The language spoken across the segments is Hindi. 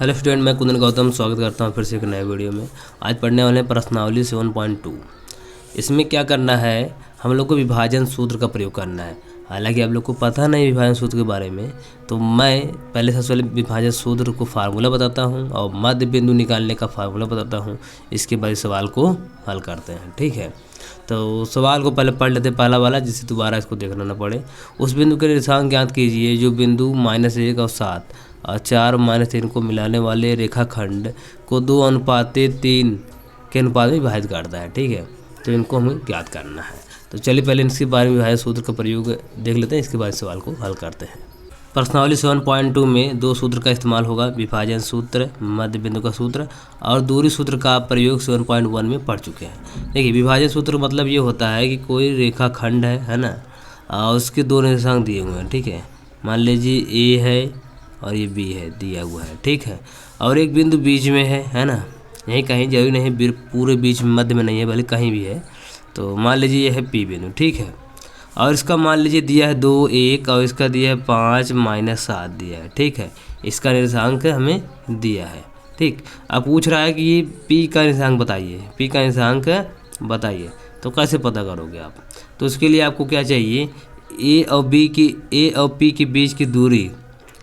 हेलो स्टूडेंट, मैं कुंदन गौतम स्वागत करता हूं फिर से एक नए वीडियो में। आज पढ़ने वाले हैं प्रश्नावली 7.2। इसमें क्या करना है, हम लोग को विभाजन सूत्र का प्रयोग करना है। हालांकि आप लोग को पता नहीं विभाजन सूत्र के बारे में, तो मैं पहले सबसे पहले विभाजन सूत्र को फार्मूला बताता हूं और मध्य बिंदु निकालने का फार्मूला बताता हूं। इसके बाद सवाल को हल करते हैं, ठीक है। तो सवाल को पहले पढ़ लेते हैं पहला वाला, जिससे दोबारा इसको देखना ना पड़े। उस बिंदु के निर्देशांक ज्ञात कीजिए जो बिंदु -1 और 7 और 4 -3 को मिलाने वाले रेखाखंड को 2:3 के अनुपात में विभाजित करता है, ठीक है। तो इनको हमें ज्ञात करना है। तो चलिए पहले इसके बारे में विभाजन सूत्र का प्रयोग देख लेते हैं, इसके बाद सवाल को हल करते हैं। प्रश्नावली 7.2 में दो सूत्र का इस्तेमाल होगा, विभाजन सूत्र, मध्य बिंदु का सूत्र और दूरी सूत्र का प्रयोग 7.1 में पढ़ चुके हैं। देखिए, विभाजन सूत्र का मतलब ये होता है कि कोई रेखाखंड है ना, और उसके दो निर्देशांक दिए हुए हैं, ठीक है। मान लीजिए ए है और ये बी है, दिया हुआ है, ठीक है। और एक बिंदु बीच में है ना, यहीं कहीं, जरूरी नहीं पूरे बीच में मध्य में नहीं है, भले कहीं भी है। तो मान लीजिए ये है पी बिंदु, ठीक है। और इसका मान लीजिए दिया है 2, 1 और इसका दिया है 5 -7 दिया है, ठीक है। इसका निर्देशांक हमें दिया है, ठीक। अब पूछ रहा है कि ये पी का निर्देशांक बताइए, पी का निर्देशांक बताइए। तो कैसे पता करोगे आप? तो उसके लिए आपको क्या चाहिए, ए और पी के बीच की दूरी,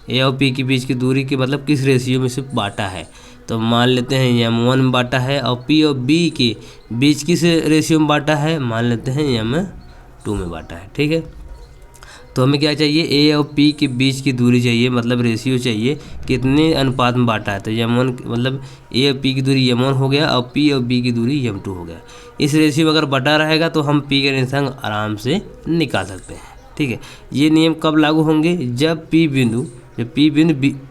ए और पी के बीच की दूरी के मतलब किस रेशियो में से बांटा है। तो मान लेते हैं m1 में बांटा है, और पी और बी के बीच किस रेशियो में बांटा है, मान लेते हैं m2 में बांटा है, ठीक है। तो हमें क्या चाहिए, ए और पी के बीच की दूरी चाहिए, मतलब रेशियो चाहिए, कितने अनुपात में बांटा है। तो m1 मतलब ए और पी की दूरी m1 हो गया और पी और बी की दूरी m2 हो गया। इस रेशियो में अगर बटा रहेगा तो हम पी का निर्देशांक आराम से निकाल सकते हैं, ठीक है। ये नियम कब लागू होंगे, जब पी बिंदु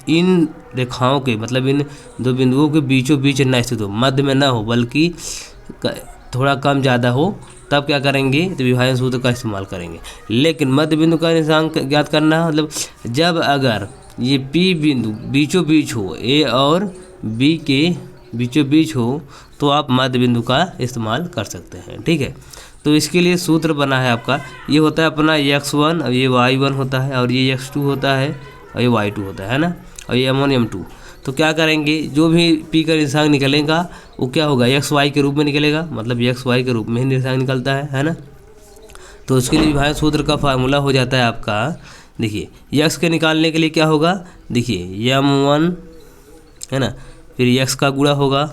इन रेखाओं के मतलब इन दो बिंदुओं के बीचों बीच न स्थित हो, मध्य में ना हो, बल्कि थोड़ा कम ज़्यादा हो, तब क्या करेंगे, तो विभाजन सूत्र का इस्तेमाल करेंगे। लेकिन मध्य बिंदु का निर्देशांक ज्ञात करना है, मतलब जब अगर ये पी बिंदु बीचों बीच हो, ए और बी के बीचों बीच हो, तो आप मध्य बिंदु का इस्तेमाल कर सकते हैं, ठीक है। तो इसके लिए सूत्र बना है आपका, ये होता है अपना x1 और ये y1 होता है, और ये x2 होता है और ये y2 होता है ना, और ये m1 m2। तो क्या करेंगे, जो भी p का निर्देशांक निकलेगा वो क्या होगा, xy के रूप में निकलेगा, मतलब xy के रूप में ही निर्देशांक निकलता है ना। तो उसके लिए विभाजन सूत्र का फार्मूला हो जाता है आपका, देखिए x के निकालने के लिए क्या होगा, देखिए m1 है ना, फिर x का गुणा होगा,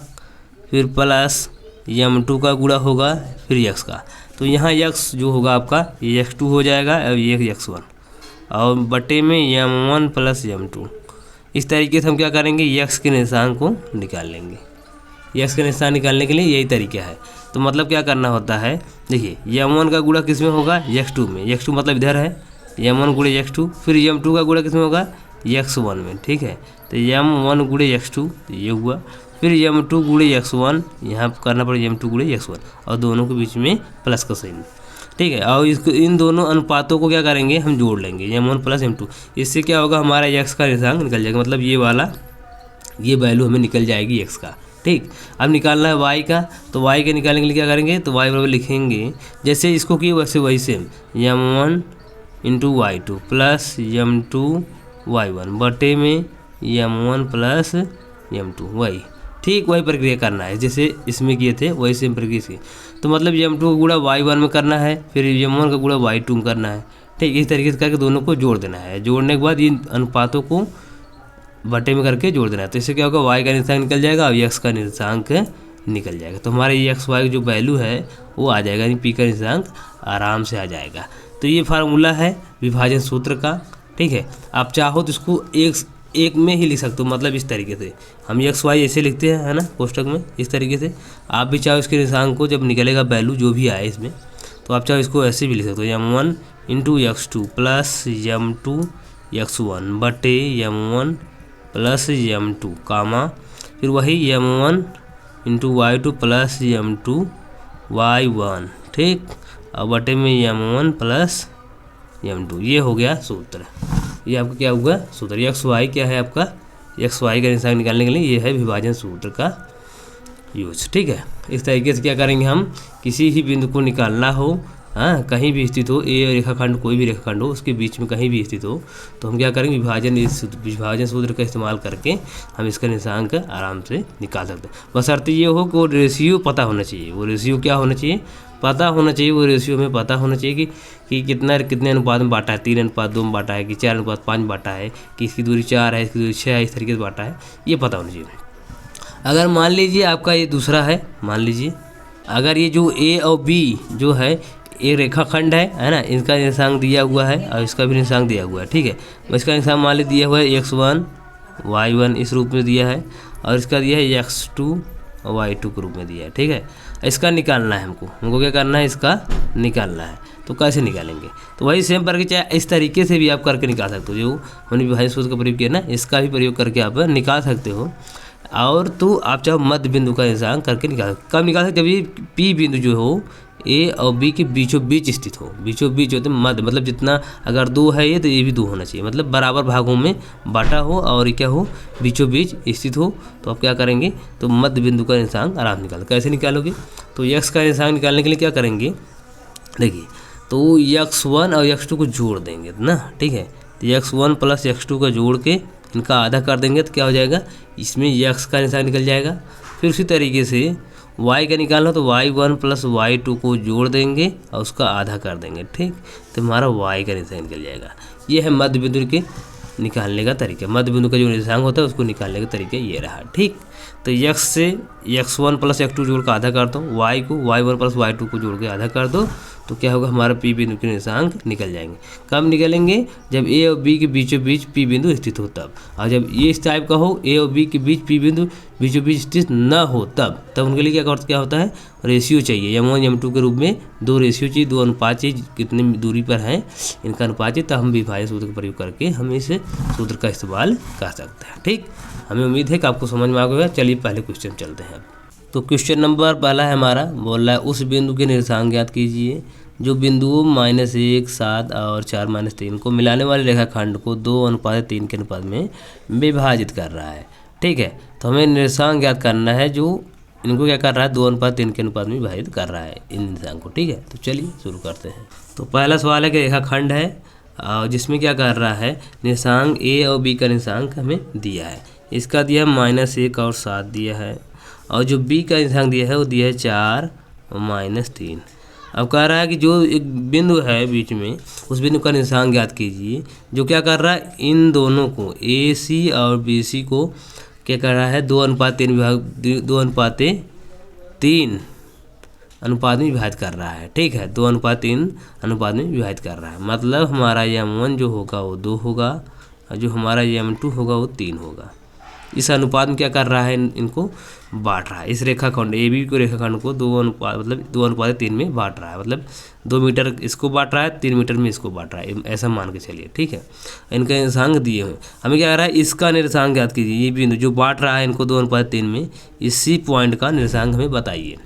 फिर प्लस m2 का गुणा होगा, फिर x का। तो यहाँ x जो होगा आपका ये x2 हो जाएगा और ये x1, और बटे में m1 + m2। इस तरीके से हम क्या करेंगे, x के निर्देशांक को निकाल लेंगे। x के निर्देशांक निकालने के लिए यही तरीका है। तो मतलब क्या करना होता है, देखिए m1 का गुणा किस में होगा, x2 में, x2 मतलब इधर है, m1 × x2, फिर m2 का गुणा किस में होगा, x1 में, ठीक है। तो m1 × x2 ये हुआ, फिर m2 × x1, यहाँ करना पड़ेगा m2 × x1, और दोनों के बीच में प्लस का साइन, ठीक है। और इसको इन दोनों अनुपातों को क्या करेंगे, हम जोड़ लेंगे, m1 + m2। इससे क्या होगा, हमारा x का निर्देशांक निकल जाएगा, मतलब ये वाला ये वैल्यू हमें निकल जाएगी x का, ठीक। अब निकालना है y का, तो y के निकालने के लिए क्या करेंगे, तो y बराबर लिखेंगे जैसे इसको किए वैसे वही same, m1 × y2 + m2 y1 बटे में m1 + m2, वही ठीक वही प्रक्रिया करना है जैसे इसमें किए थे, वही सेम प्रक्रिया से। तो मतलब m2 का गुणा y1 में करना है, फिर m1 का गुणा y2 में करना है, ठीक। इस तरीके से करके दोनों को जोड़ देना है। जोड़ने के बाद इन अनुपातों को बटे में करके जोड़ देना है। तो इससे क्या होगा, y का निर्देशांक निकल जाएगा और x का निर्देशांक निकल जाएगा। तो हमारे ये x y जो वैल्यू है वो आ जाएगा, यानी p का निर्देशांक आराम से आ जाएगा। तो ये फार्मूला है विभाजन सूत्र का, ठीक है। आप चाहो तो इसको एक में ही लिख सकते हो, मतलब इस तरीके से हम x y ऐसे लिखते हैं, है ना, कोष्टक में, इस तरीके से। आप भी चाहो इसके निर्देशांक को जब निकलेगा वैल्यू जो भी आए इसमें, तो आप चाहो इसको ऐसे भी लिख सकते हो, m1 × x2 + m2 x1 बटे m1 + m2 कामा, फिर वही m1 × y2 + m2 y1, ठीक, और बटे में m1 + m2। ये हो गया सूत्र, ये आपका क्या हुआ सूत्र। x y क्या है आपका, x y का निर्देशांक निकालने के लिए ये है विभाजन सूत्र का यूज, ठीक है। इस तरीके से क्या करेंगे, हम किसी भी बिंदु को निकालना हो हाँ, कहीं भी स्थित हो, ए रेखाखंड कोई भी रेखाखंड हो उसके बीच में कहीं भी स्थित हो, तो हम क्या करेंगे, विभाजन सूत्र का इस्तेमाल करके हम इसका निर्देशांक आराम से निकाल सकते हैं। बशर्ते ये हो कि वो रेशियो पता होना चाहिए। वो रेशियो क्या होना चाहिए, पता होना चाहिए। वो रेशियो में पता होना चाहिए कि कितने अनुपात में बांटा है, 3:2 में बांटा है कि 4:5 बांटा है, कि इसकी दूरी 4 है, इसकी दूरी 6 है, इस तरीके से बांटा है, ये पता होना चाहिए। अगर मान लीजिए आपका ये दूसरा है, मान लीजिए अगर ये जो ए और बी जो है एक रेखाखंड है ना, इनका निर्देशांक दिया हुआ है और इसका भी निर्देशांक दिया हुआ है, ठीक है। इसका निर्देशांक मान लीजिए दिया हुआ है x1 y1 इस रूप में दिया है, और इसका दिया है x2 और y2 के रूप में दिया है, ठीक है। इसका निकालना है हमको क्या करना है, इसका निकालना है। तो कैसे निकालेंगे, तो वही सेम करके चाहे इस तरीके से भी आप करके निकाल सकते हो, जो हमने विभाजन सूत्र का प्रयोग किया ना, इसका भी प्रयोग करके आप निकाल सकते हो। और तो आप चाहे मध्य बिंदु का निर्देशांक करके निकाल, कब निकाल सकते, जब ये पी बिंदु जो हो ए और बी के बीचों बीच स्थित हो। बीचों बीच होते मध्य, मतलब जितना अगर 2 है ये, तो ये भी 2 होना चाहिए, मतलब बराबर भागों में बांटा हो और ये क्या हो, बीचों बीच स्थित हो। तो आप क्या करेंगे, तो मध्य बिंदु का निर्देशांक आराम निकाल। कैसे निकालोगे, तो x का निर्देशांक निकालने के लिए क्या करेंगे, देखिए, तो x1 और x2 को जोड़ देंगे ना, ठीक है। तो x1 + x2 का जोड़ के इनका आधा कर देंगे, तो क्या हो जाएगा, इसमें x का निर्देशांक निकल जाएगा। फिर उसी तरीके से y का निकालना, तो y1 + y2 को जोड़ देंगे और उसका आधा कर देंगे, ठीक। तो हमारा y का निर्देशांक निकल जाएगा। ये है मध्य बिंदु के निकालने का तरीका। मध्य बिंदु का जो निर्देशांक होता है उसको निकालने का तरीका ये रहा, ठीक। तो x से x1 + x2 जोड़ कर आधा कर दो, y को y1 + y2 को जोड़ के आधा कर दो, तो क्या होगा, हमारा पी बिंदु के निर्देशांक निकल जाएंगे। कब निकलेंगे, जब ए और बी के बीचों बीच पी बिंदु स्थित हो तब। और जब ये इस टाइप का हो, ए और बी के बीच पी बिंदु बीचों बीच स्थित न हो तब उनके लिए क्या होता है, रेशियो चाहिए, m1 m2 के रूप में 2 रेशियो चाहिए, 2 अनुपात चाहिए, कितनी दूरी पर हैं इनका अनुपात चाहिए। तब हम विभाजन सूत्र का प्रयोग करके हम इस सूत्र का इस्तेमाल कर सकते हैं, ठीक। हमें उम्मीद है कि आपको समझ में आ गया। चलिए पहले क्वेश्चन चलते हैं। तो क्वेश्चन नंबर पहला है हमारा, बोल रहा है उस बिंदु के निर्देशांक ज्ञात कीजिए जो बिंदुओं -1, 7 और 4 - 3 को मिलाने वाले रेखाखंड को 2:3 के अनुपात में विभाजित कर रहा है, ठीक है। तो हमें निर्देशांक ज्ञात करना है जो इनको क्या कर रहा है, 2:3 के अनुपात में विभाजित कर रहा है इन निर्देशांक को, ठीक है। तो चलिए शुरू करते हैं। तो पहला सवाल है कि रेखाखंड है जिसमें क्या कर रहा है, निर्देशांक ए और बी का निर्देशांक हमें दिया है। इसका दिया है -1 और 7 दिया है, और जो बी का निर्देशांक दिया है वो दिया है 4 और -3। अब कह रहा है कि जो एक बिंदु है बीच में, उस बिंदु का निर्देशांक ज्ञात कीजिए जो क्या कर रहा है, इन दोनों को ए सी और बी सी को क्या कर रहा है, 2:3 अनुपात में विभाजित कर रहा है, ठीक है। 2:3 अनुपात में विभाजित कर रहा है, मतलब हमारा m1 जो होगा वो 2 होगा और जो हमारा m2 होगा वो 3 होगा। इस अनुपात में क्या कर रहा है, इनको बांट रहा है। इस रेखाखंड ए बी को रेखाखंड को 2:3 में बांट रहा है, मतलब 2 मीटर इसको बांट रहा है, 3 मीटर में इसको बांट रहा है, ऐसा मान के चलिए, ठीक है। इनका निर्देशांक दिए हुए, हमें क्या कर रहा है, इसका निर्देशांक ज्ञात कीजिए। ये बिंदु जो बांट रहा है इनको 2:3 में, इसी पॉइंट का निर्देशांक हमें बताइए।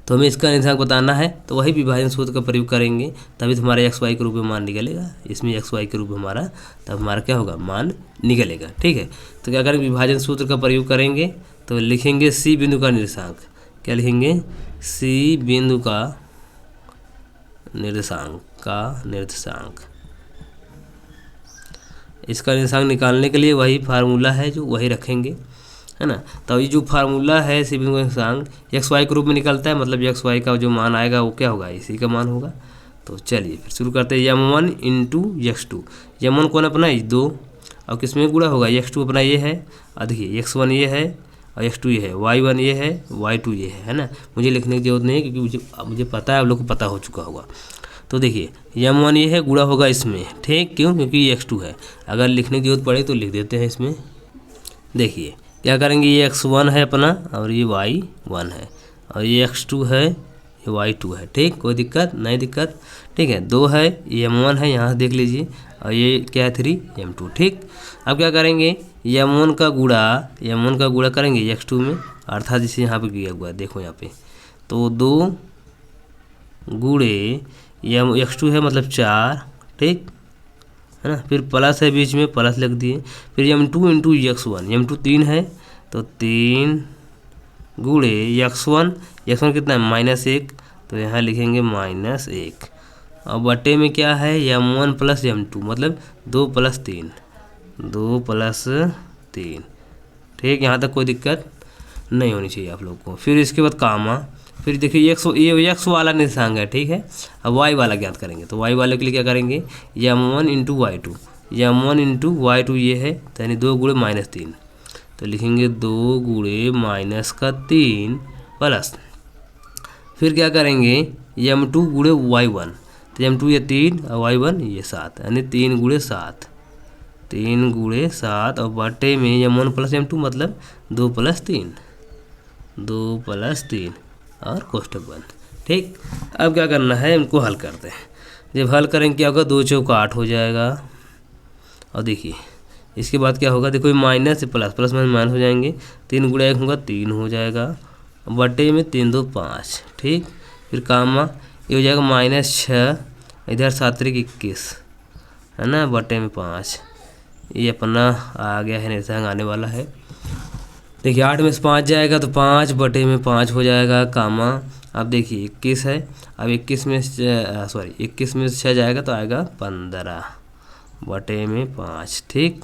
तो हमें इसका निर्देशांक बताना है, तो वही विभाजन सूत्र का प्रयोग करेंगे, तभी तो हमारा x y के रूप में मान निकलेगा। इसमें x y के रूप में हमारा तब हमारा क्या होगा, मान निकलेगा, ठीक है। तो क्या करेंगे, विभाजन सूत्र का प्रयोग करेंगे, तो लिखेंगे c बिंदु का निर्देशांक। क्या लिखेंगे, c बिंदु का निर्देशांक। इसका निर्देशांक निकालने के लिए वही फार्मूला है जो वही रखेंगे, है ना। तो ये जो फार्मूला है सी बिंदु का निर्देशांक एक्स वाई के रूप में निकलता है, मतलब एक्स वाई का जो मान आएगा वो क्या होगा, इसी का मान होगा। तो चलिए फिर शुरू करते हैं। m1 × x2, m1 कौन अपना 2 और किस में गुणा होगा, x2 अपना ये है, देखिए x1 ये है और x2 ये है, y1 ये है, y2 ये है ना। मुझे लिखने की जरूरत नहीं है क्योंकि मुझे पता है, आप लोग को पता हो चुका होगा। तो देखिए m1 ये है, गुणा होगा इसमें, ठीक, क्यों, क्योंकि ये x2 है। अगर लिखने की जरूरत पड़े तो लिख देते हैं इसमें। देखिए क्या करेंगे, ये x1 है अपना और ये y1 है और ये x2 है, ये y2 है, ठीक, कोई दिक्कत नहीं, दिक्कत, ठीक है। 2 है, ये m1 है, यहाँ देख लीजिए, और ये क्या है 3 m2, ठीक। अब क्या करेंगे, m1 का गुणा करेंगे x2 में, अर्थात जिसे यहाँ पे किया हुआ है, देखो यहाँ पे, तो 2 गुणे x2 है मतलब 4, ठीक है ना। फिर प्लस है बीच में, प्लस लिख दिए। फिर m2 × x1, m2 3 है तो 3 गुणे x1 कितना है -1 तो यहाँ लिखेंगे -1 और बटे में क्या है m1 + m2 मतलब 2 + 3 2 + 3। ठीक, यहाँ तक कोई दिक्कत नहीं होनी चाहिए आप लोग को। फिर इसके बाद कामा, फिर देखिए ये x वाला निर्देशांक है, ठीक है। अब y वाला ज्ञात करेंगे तो y वाले के लिए क्या करेंगे m1 × y2 m1 × y2 ये है तो यानी 2 × -3 तो लिखेंगे 2 × -3 प्लस फिर क्या करेंगे m2 × y1 तो m2 ये 3 और y1 ये 7 यानी 3 × 7 3 × 7 और बटे में m1 + m2 मतलब 2 + 3 2 + 3 और कोष्ठक बंद। ठीक, अब क्या करना है इनको हल करते हैं। जब हल करेंगे क्या होगा 2 × 8 हो जाएगा और देखिए इसके बाद क्या होगा, देखो माइनस से प्लस माइनस हो जाएंगे, 3 × 1 होगा 3 हो जाएगा बटे में 3 2 5। ठीक, फिर कामा ये हो जाएगा -6 इधर 7 × 21 है ना बटे में 5। ये अपना आ गया है निर्देशांक आने वाला है। देखिए 8 में से 5 जाएगा तो 5 बटे में 5 हो जाएगा कामा। अब देखिए 21 है, अब 21 में 6 जाएगा तो आएगा 15 बटे में 5। ठीक,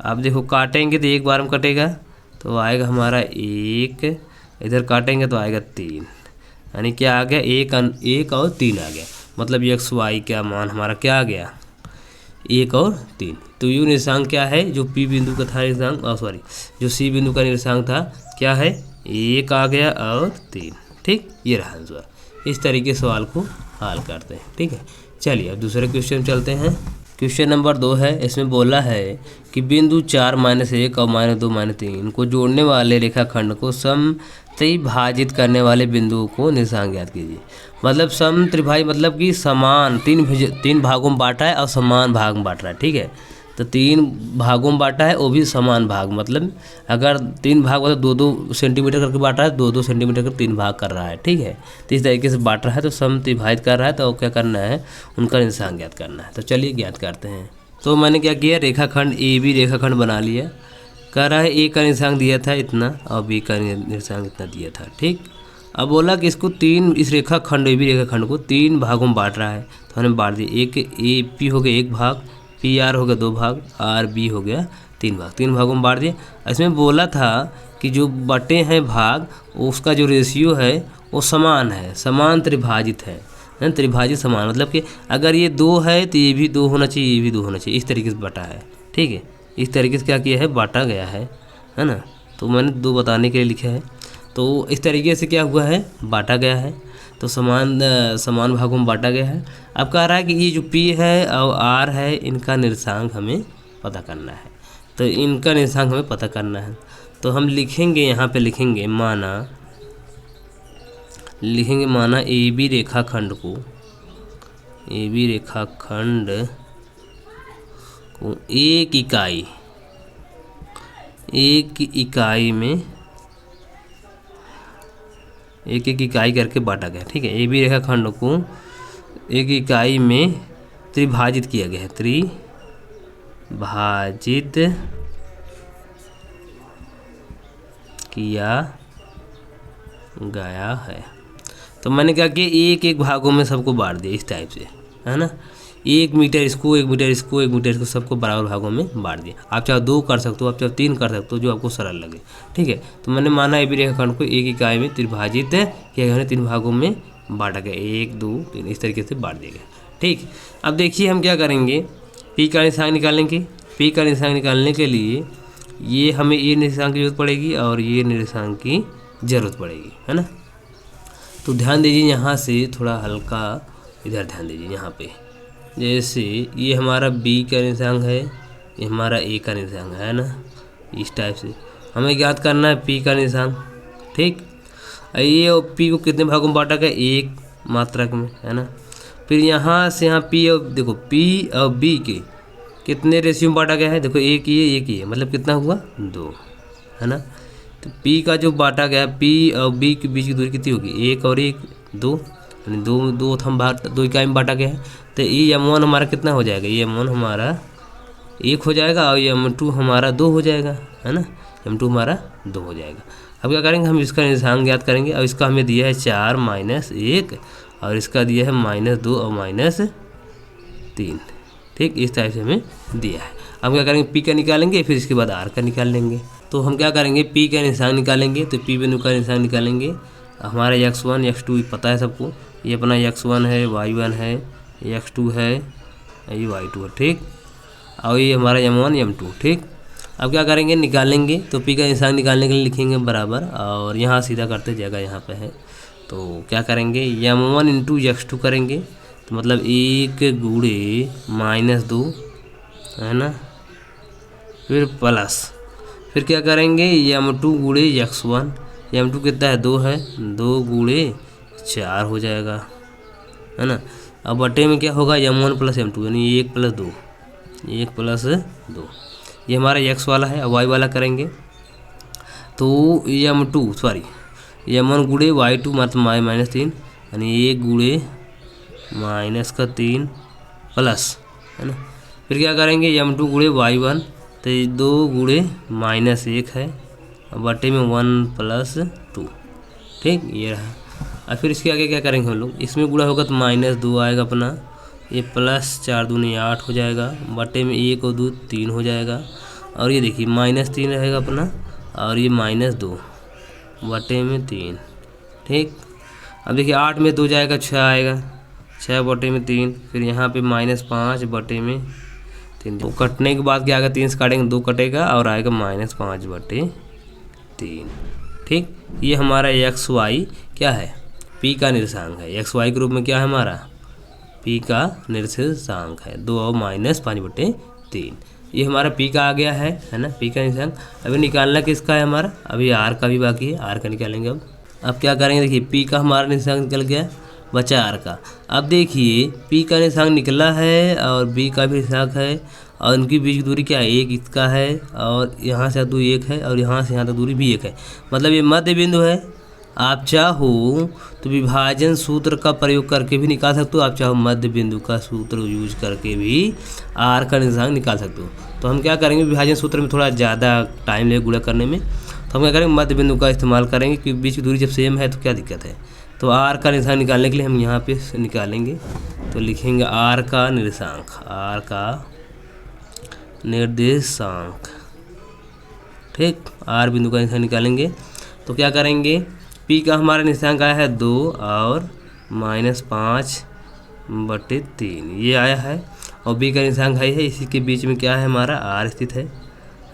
अब देखो काटेंगे तो एक बार में कटेगा तो आएगा हमारा 1, इधर काटेंगे तो आएगा 3 यानी क्या आ गया 1 और 3 आ गया। मतलब x y का मान हमारा क्या आ गया 1 और 3। तो ये निर्देशांक क्या है जो P बिंदु का था निर्देशांक जो C बिंदु का निर्देशांक था क्या है 1 आ गया और 3। ठीक, ये रहा आंसर। इस तरीके से सवाल को हल करते हैं। ठीक है, चलिए अब दूसरे क्वेश्चन चलते हैं। क्वेश्चन नंबर 2 है, इसमें बोला है कि बिंदु 4 -1 और -2 -3 को जोड़ने वाले रेखाखंड को समत्रिभाजित करने वाले बिंदुओं को निर्देशांक ज्ञात कीजिए। मतलब समत्रिभाजित मतलब कि समान 3 भागों में बांटा है और समान भाग में बांट रहा है। ठीक है, तो 3 भागों में बांटा है वो भी समान भाग, मतलब अगर 3 भाग मतलब 2-2 सेंटीमीटर करके बांट रहा है 2-2 सेंटीमीटर कर 3 भाग कर रहा है। ठीक है, तो इस तरीके से बांट रहा है तो समत्रिभाजित कर रहा है तो क्या करना है उनका निर्देशांक ज्ञात करना है। तो चलिए ज्ञात करते हैं। तो मैंने क्या किया रेखाखंड AB रेखाखंड बना लिया। कह रहा है A का निर्देशांक दिया था इतना और B का निर्देशांक इतना दिया था। ठीक, अब बोला कि इसको इस रेखाखंड AB रेखाखंड को 3 भागों में बांट रहा है तो हमने बांट दिया। एक AP हो गया 1 भाग, PR हो गया 2 भाग, RB हो गया 3 भाग, 3 भागों में बांट दिया। इसमें बोला था कि जो बटे हैं भाग उसका जो रेशियो है वो समान है, समान त्रिभाजित है। त्रिभाजित समान मतलब कि अगर ये 2 है तो ये भी 2 होना चाहिए, ये भी 2 होना चाहिए, इस तरीके से बटा है। ठीक है, इस तरीके से क्या किया है बांटा गया है ना। तो मैंने 2 बताने के लिए लिखा है। तो इस तरीके से क्या हुआ है बांटा गया है तो समान भागों में बांटा गया है। अब कह रहा है कि ये जो P है और R है इनका निर्देशांक हमें पता करना है। तो इनका निर्देशांक हमें पता करना है तो हम लिखेंगे यहाँ पे लिखेंगे माना AB रेखाखंड को एक इकाई में एक इकाई करके बांटा गया। ठीक है, AB रेखाखंड को एक इकाई में त्रिभाजित किया गया है, त्रिभाजित किया गया है। तो मैंने क्या किया एक भागों में सबको बांट दिया इस टाइप से, है ना। 1 मीटर इसको 1 मीटर इसको 1 मीटर इसको सबको बराबर भागों में बांट दिया। आप चाहे 2 कर सकते हो, आप चाहे 3 कर सकते हो, जो आपको सरल लगे। ठीक है, तो मैंने माना AB रेखाखंड को एक इकाई में त्रिभाजित किया गया, 3 भागों में बांटा गया, 1 2 3 इस तरीके से बांट दिया गया। ठीक, अब देखिए हम क्या करेंगे P का निर्देशांक निकालेंगे। P का निर्देशांक निकालने के लिए ये हमें ये निर्देशांक की जरूरत पड़ेगी और ये निर्देशांक की ज़रूरत पड़ेगी, है ना। तो ध्यान दीजिए यहाँ से थोड़ा हल्का इधर ध्यान दीजिए। यहाँ पे जैसे ये हमारा B का निर्देशांक है, ये हमारा A का निर्देशांक है ना। इस टाइप से हमें ज्ञात करना है P का निर्देशांक। ठीक, ये और P को कितने भागों में बांटा गया 1 मात्रक में, है ना। फिर यहाँ से यहाँ P और देखो P और B के कितने रेशियो में बांटा गया है, देखो एक ही है मतलब कितना हुआ 2, है ना। तो P का जो बांटा गया P और B के बीच की दूरी कितनी होगी 1 और 1 2, यानी 2 इकाई में बांटा गया है। तो ये m1 हमारा कितना हो जाएगा, ये m1 हमारा 1 हो जाएगा और ये m2 हमारा 2 हो जाएगा, है ना। m2 हमारा 2 हो जाएगा। अब क्या करेंगे, हम इसका निर्देशांक ज्ञात करेंगे। अब इसका हमें दिया है 4 -1 और इसका दिया है -2 और -3। ठीक, इस टाइप से हमें दिया है। हम क्या करेंगे, पी का निकालेंगे, फिर इसके बाद आर का निकाल लेंगे। तो हम क्या करेंगे, पी का निर्देशांक निकालेंगे। तो पी बिंदु का निर्देशांक निकालेंगे। हमारा x1 x2 पता है सबको, ये अपना x1 है, y1 है, x2 है, ये y2 है। ठीक, और ये हमारा m1 m2। ठीक, अब क्या करेंगे, निकालेंगे। तो पी का निर्देशांक निकालने के लिए लिखेंगे बराबर, और यहाँ सीधा करते जगह यहाँ पे है। तो क्या करेंगे, m1 इंटू x2 करेंगे, तो मतलब 1 गुणे -2 है ना, फिर प्लस, फिर क्या करेंगे m2 गुणे x1, m2 कितना है 2 है, 2 गुणे 4 हो जाएगा, है ना। अब बटे में क्या होगा, m1 प्लस m2 यानी 1 प्लस 2, 1 प्लस 2। ये हमारा x वाला है। अब y वाला करेंगे, तो m1 गुणे y2 मतलब -3 यानी 1 गुणे -3 प्लस, है ना। फिर क्या करेंगे, m2 गुणे y1 तो 2 गुणे -1 है, बटे में 1 प्लस 2। ठीक, ये रहा। और फिर इसके आगे क्या करेंगे हम लोग, इसमें गुणा होगा तो -2 आएगा अपना, ये प्लस 4 दूनी 8 हो जाएगा, बटे में 1 और 2 3 हो जाएगा, और ये देखिए -3 रहेगा अपना, और ये -2 बटे में 3। ठीक, अब देखिए 8 में 2 जाएगा 6 आएगा, 6 बटे में 3, फिर यहाँ पे -5 बटे में 3। तो कटने के बाद क्या आएगा, 3 से काटेंगे 2 कटेगा और आएगा -5 बटे 3। ठीक, ये हमारा एक्स वाई क्या है, पी का निर्देशांक है। एक्स वाई के रूप में क्या है हमारा, पी का निर्देशांक है 2 और -5 बटे 3। ये हमारा पी का आ गया है ना, पी का निर्देशांक। अभी निकालना किसका है हमारा, अभी आर का भी बाकी है, आर का निकालेंगे। अब क्या करेंगे, देखिए पी का हमारा निर्देशांक निकल गया, बचा आर का। अब देखिए पी का निर्देशांक निकला है और बी का भी निर्देशांक है, और उनकी बीच की दूरी क्या है, 1 इसका है, और यहाँ से दूरी 1 है, और यहाँ से यहाँ तक दूरी भी 1 है, मतलब ये मध्य बिंदु है। आप चाहो तो विभाजन सूत्र का प्रयोग करके भी निकाल सकते हो, आप चाहो मध्य बिंदु का सूत्र यूज करके भी आर का निर्देशांक निकाल सकते हो। तो हम क्या करेंगे, विभाजन सूत्र में थोड़ा ज़्यादा टाइम लगेगा गुणा करने में, तो हम क्या करेंगे, मध्य बिंदु का इस्तेमाल करेंगे, क्योंकि बीच की दूरी जब सेम है तो क्या दिक्कत है। तो आर का निर्देशांक निकालने के लिए हम यहाँ पे निकालेंगे, तो लिखेंगे आर का निर्देशांक, आर का निर्देशांक। ठीक, आर बिंदु का निर्देशांक निकालेंगे। तो क्या करेंगे, पी का हमारा निर्देशांक आया है 2 और -5 बटे 3 ये आया है, और बी का निर्देशांक है इसी के बीच में क्या है हमारा आर स्थित है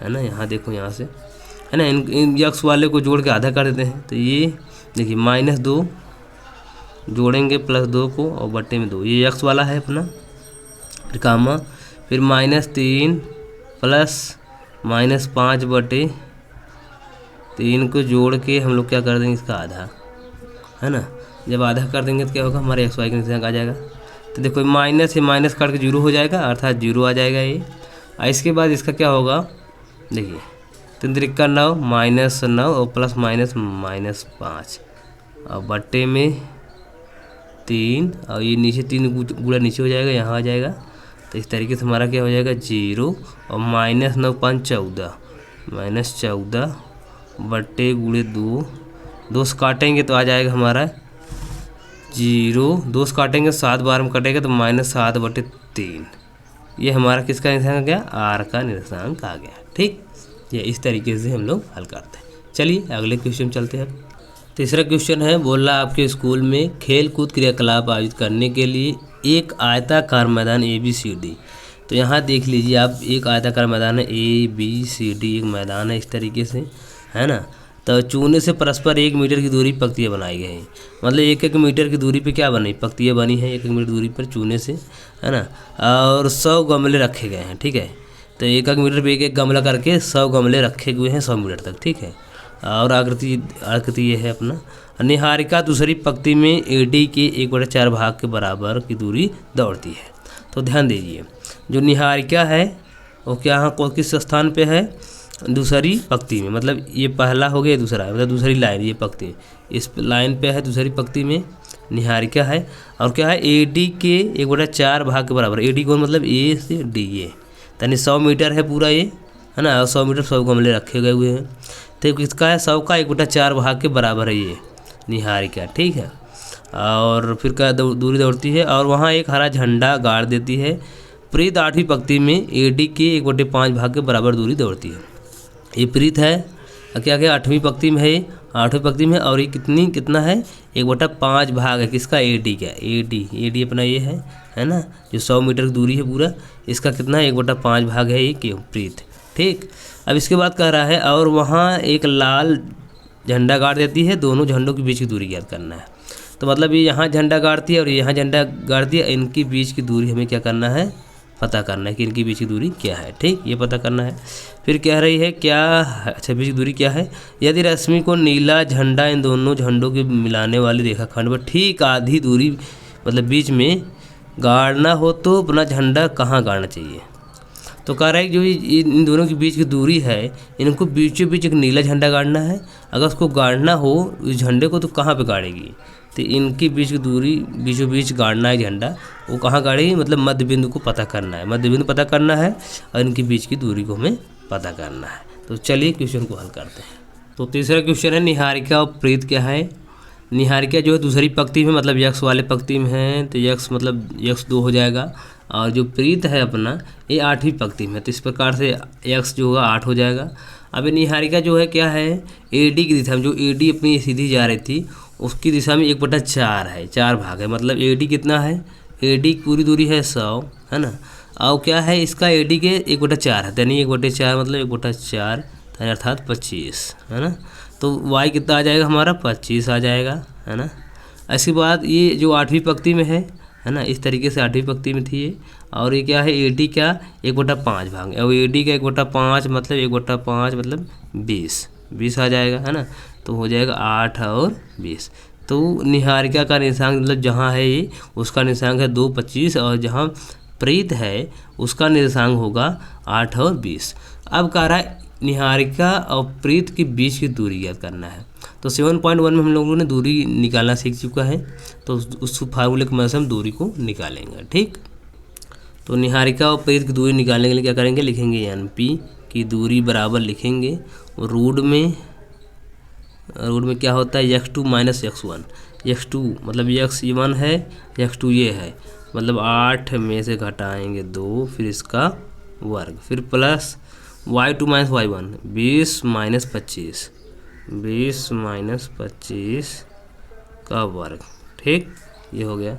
ना। यहाँ देखो, यहाँ से है ना, इन यक्स वाले को जोड़ के आधा कर देते हैं। तो ये देखिए -2 जोड़ेंगे +2 को, और बटे में 2, ये यक्स वाला है अपना, फिर कामा, फिर -3 प्लस -5 बटे 3 को जोड़ के हम लोग क्या कर देंगे, इसका आधा, है ना। जब आधा कर देंगे तो क्या होगा, हमारे एक्स वाई का निर्देशांक आ जाएगा। तो देखो माइनस से माइनस काट के 0 हो जाएगा, अर्थात 0 आ जाएगा ये। और इसके बाद इसका क्या होगा, देखिए 3 त्रिका 9 -9 और प्लस -5 और बट्टे में 3, और ये नीचे 3 गुणा नीचे हो जाएगा, यहाँ आ जाएगा। तो इस तरीके से हमारा क्या हो जाएगा 0 और -9 5 14 -14 बट्टे गुणे 2 से काटेंगे तो आ जाएगा हमारा 0, 2 से काटेंगे 7 बार में कटेगा तो -7 बटे 3। ये हमारा किसका निर्देशांक आ गया, आर का निर्देशांक आ गया। ठीक, ये इस तरीके से हम लोग हल करते हैं। चलिए अगले क्वेश्चन चलते हैं। तीसरा क्वेश्चन है, बोल रहा आपके स्कूल में खेल कूद क्रियाकलाप आयोजित करने के लिए एक आयताकार मैदान ABCD। तो यहाँ देख लीजिए आप, एक आयताकार मैदान है ABCD, एक मैदान है इस तरीके से, है ना। तो चूने से परस्पर 1 मीटर की दूरी पंक्तियाँ बनाई गई हैं, मतलब 1-1 मीटर की दूरी पे क्या बनी, पंक्तियाँ बनी हैं 1-1 मीटर दूरी पर चूने से, है ना। और 100 गमले रखे गए हैं, ठीक है। तो 1-1 मीटर पे 1-1 गमला करके 100 गमले रखे हुए हैं 100 मीटर तक, ठीक है। और आकृति ये है अपना, निहारिका दूसरी पंक्ति में AD के 1/4 भाग के बराबर की दूरी दौड़ती है। तो ध्यान दीजिए, जो निहारिका है वो क्या किस स्थान पे है, दूसरी पंक्ति में, मतलब ये पहला हो गया, दूसरा मतलब दूसरी लाइन, ये पंक्ति इस लाइन पे है, दूसरी पंक्ति में निहारिका है। और क्या है, AD के 1/4 भाग के बराबर। AD को मतलब A से D, ये यानी 100 मीटर है पूरा ये, है ना, और 100 मीटर 100 गमले रखे गए हुए हैं। तो किसका है, 100 का 1/4 भाग के बराबर है ये निहारिका, ठीक है। और फिर क्या दूरी दौड़ती है और वहाँ एक हरा झंडा गाड़ देती है। प्रीत 8वीं पंक्ति में एडी के 1/5 भाग के बराबर दूरी दौड़ती है। ये प्रीत है, क्या क्या 8वीं पंक्ति में है, 8वीं पंक्ति में, और ये कितना है, 1/5 भाग है किसका, एडी का। एडी अपना ये है ना, जो 100 मीटर की दूरी है पूरा, इसका कितना है, 1/5 भाग है ये क्यों, प्रीत, ठीक। अब इसके बाद कह रहा है और वहाँ एक लाल झंडा गाड़ देती है, दोनों झंडों के बीच की दूरी ज्ञात करना है। तो मतलब ये यहाँ झंडा गाड़ती है और यहाँ झंडा गाड़ती है, इनके बीच की दूरी हमें क्या करना है, पता करना है कि इनके बीच की दूरी क्या है, ठीक, ये पता करना है। फिर कह रही है क्या, अच्छा बीच की दूरी क्या है, यदि रश्मि को नीला झंडा इन दोनों झंडों के मिलाने वाली रेखाखंड पर ठीक आधी दूरी मतलब बीच में गाड़ना हो तो अपना झंडा कहाँ गाड़ना चाहिए। तो कह रहा है जो इन दोनों के बीच की दूरी है, इनको बीचों बीच एक नीला झंडा गाड़ना है। अगर उसको गाड़ना हो इस झंडे को तो कहाँ पे गाड़ेगी, तो इनकी बीच की दूरी बीचों बीच गाड़ना है झंडा, वो कहाँ गाड़ेगी, मतलब मध्य बिंदु को पता करना है, मध्य बिंदु पता करना है और इनके बीच की दूरी को हमें पता करना है। तो चलिए क्वेश्चन को हल करते हैं। तो तीसरा क्वेश्चन है निहारिका और प्रीत क्या है। निहारिका जो है दूसरी पंक्ति में मतलब यक्स वाले पंक्ति में है, तो यक्स मतलब यक्स 2 हो जाएगा, और जो प्रीत है अपना ये 8वीं पंक्ति में, तो इस प्रकार से यक्स जो होगा 8 हो जाएगा। अब निहारिका जो है क्या है, एडी की दिशा में, जो एडी अपनी सीधी जा रही थी उसकी दिशा में 1/4 है, 4 भाग है, मतलब एडी कितना है, एडी की पूरी दूरी है 100, है ना, और क्या है इसका एडी के 1/4 है, यानी 1/4 मतलब 1/4 अर्थात 25, है ना। तो वाई कितना आ जाएगा हमारा, 25 आ जाएगा, है ना। इसके बाद ये जो 8वीं पंक्ति में है ना, इस तरीके से 8वीं पंक्ति में थी ये, और ये क्या है, एडी क्या 1/5 भाग, और एडी का 1/5 मतलब 1/5 मतलब 20 आ जाएगा, है ना। तो हो जाएगा 8 और 20। तो निहारिका का निशांक मतलब जहाँ है ये उसका निशांक है 2, 25, और जहाँ प्रीत है उसका निर्देशांक होगा 8 और 20। अब कह रहा है निहारिका और प्रीत के बीच की दूरी ज्ञात करना है। तो 7.1 में हम लोगों ने दूरी निकालना सीख चुका है, तो उस फार्मूले की मदद से हम दूरी को निकालेंगे, ठीक। तो निहारिका और प्रीत की दूरी निकालने के लिए क्या करेंगे, लिखेंगे NP की दूरी बराबर लिखेंगे, और रूट में क्या होता है, x2 माइनस x1, x2 मतलब x1 है, x2 ये है, मतलब 8 में से घटाएंगे 2, फिर इसका वर्ग, फिर plus y2 minus y1 20 minus 25 का वर्ग, ठीक, ये हो गया।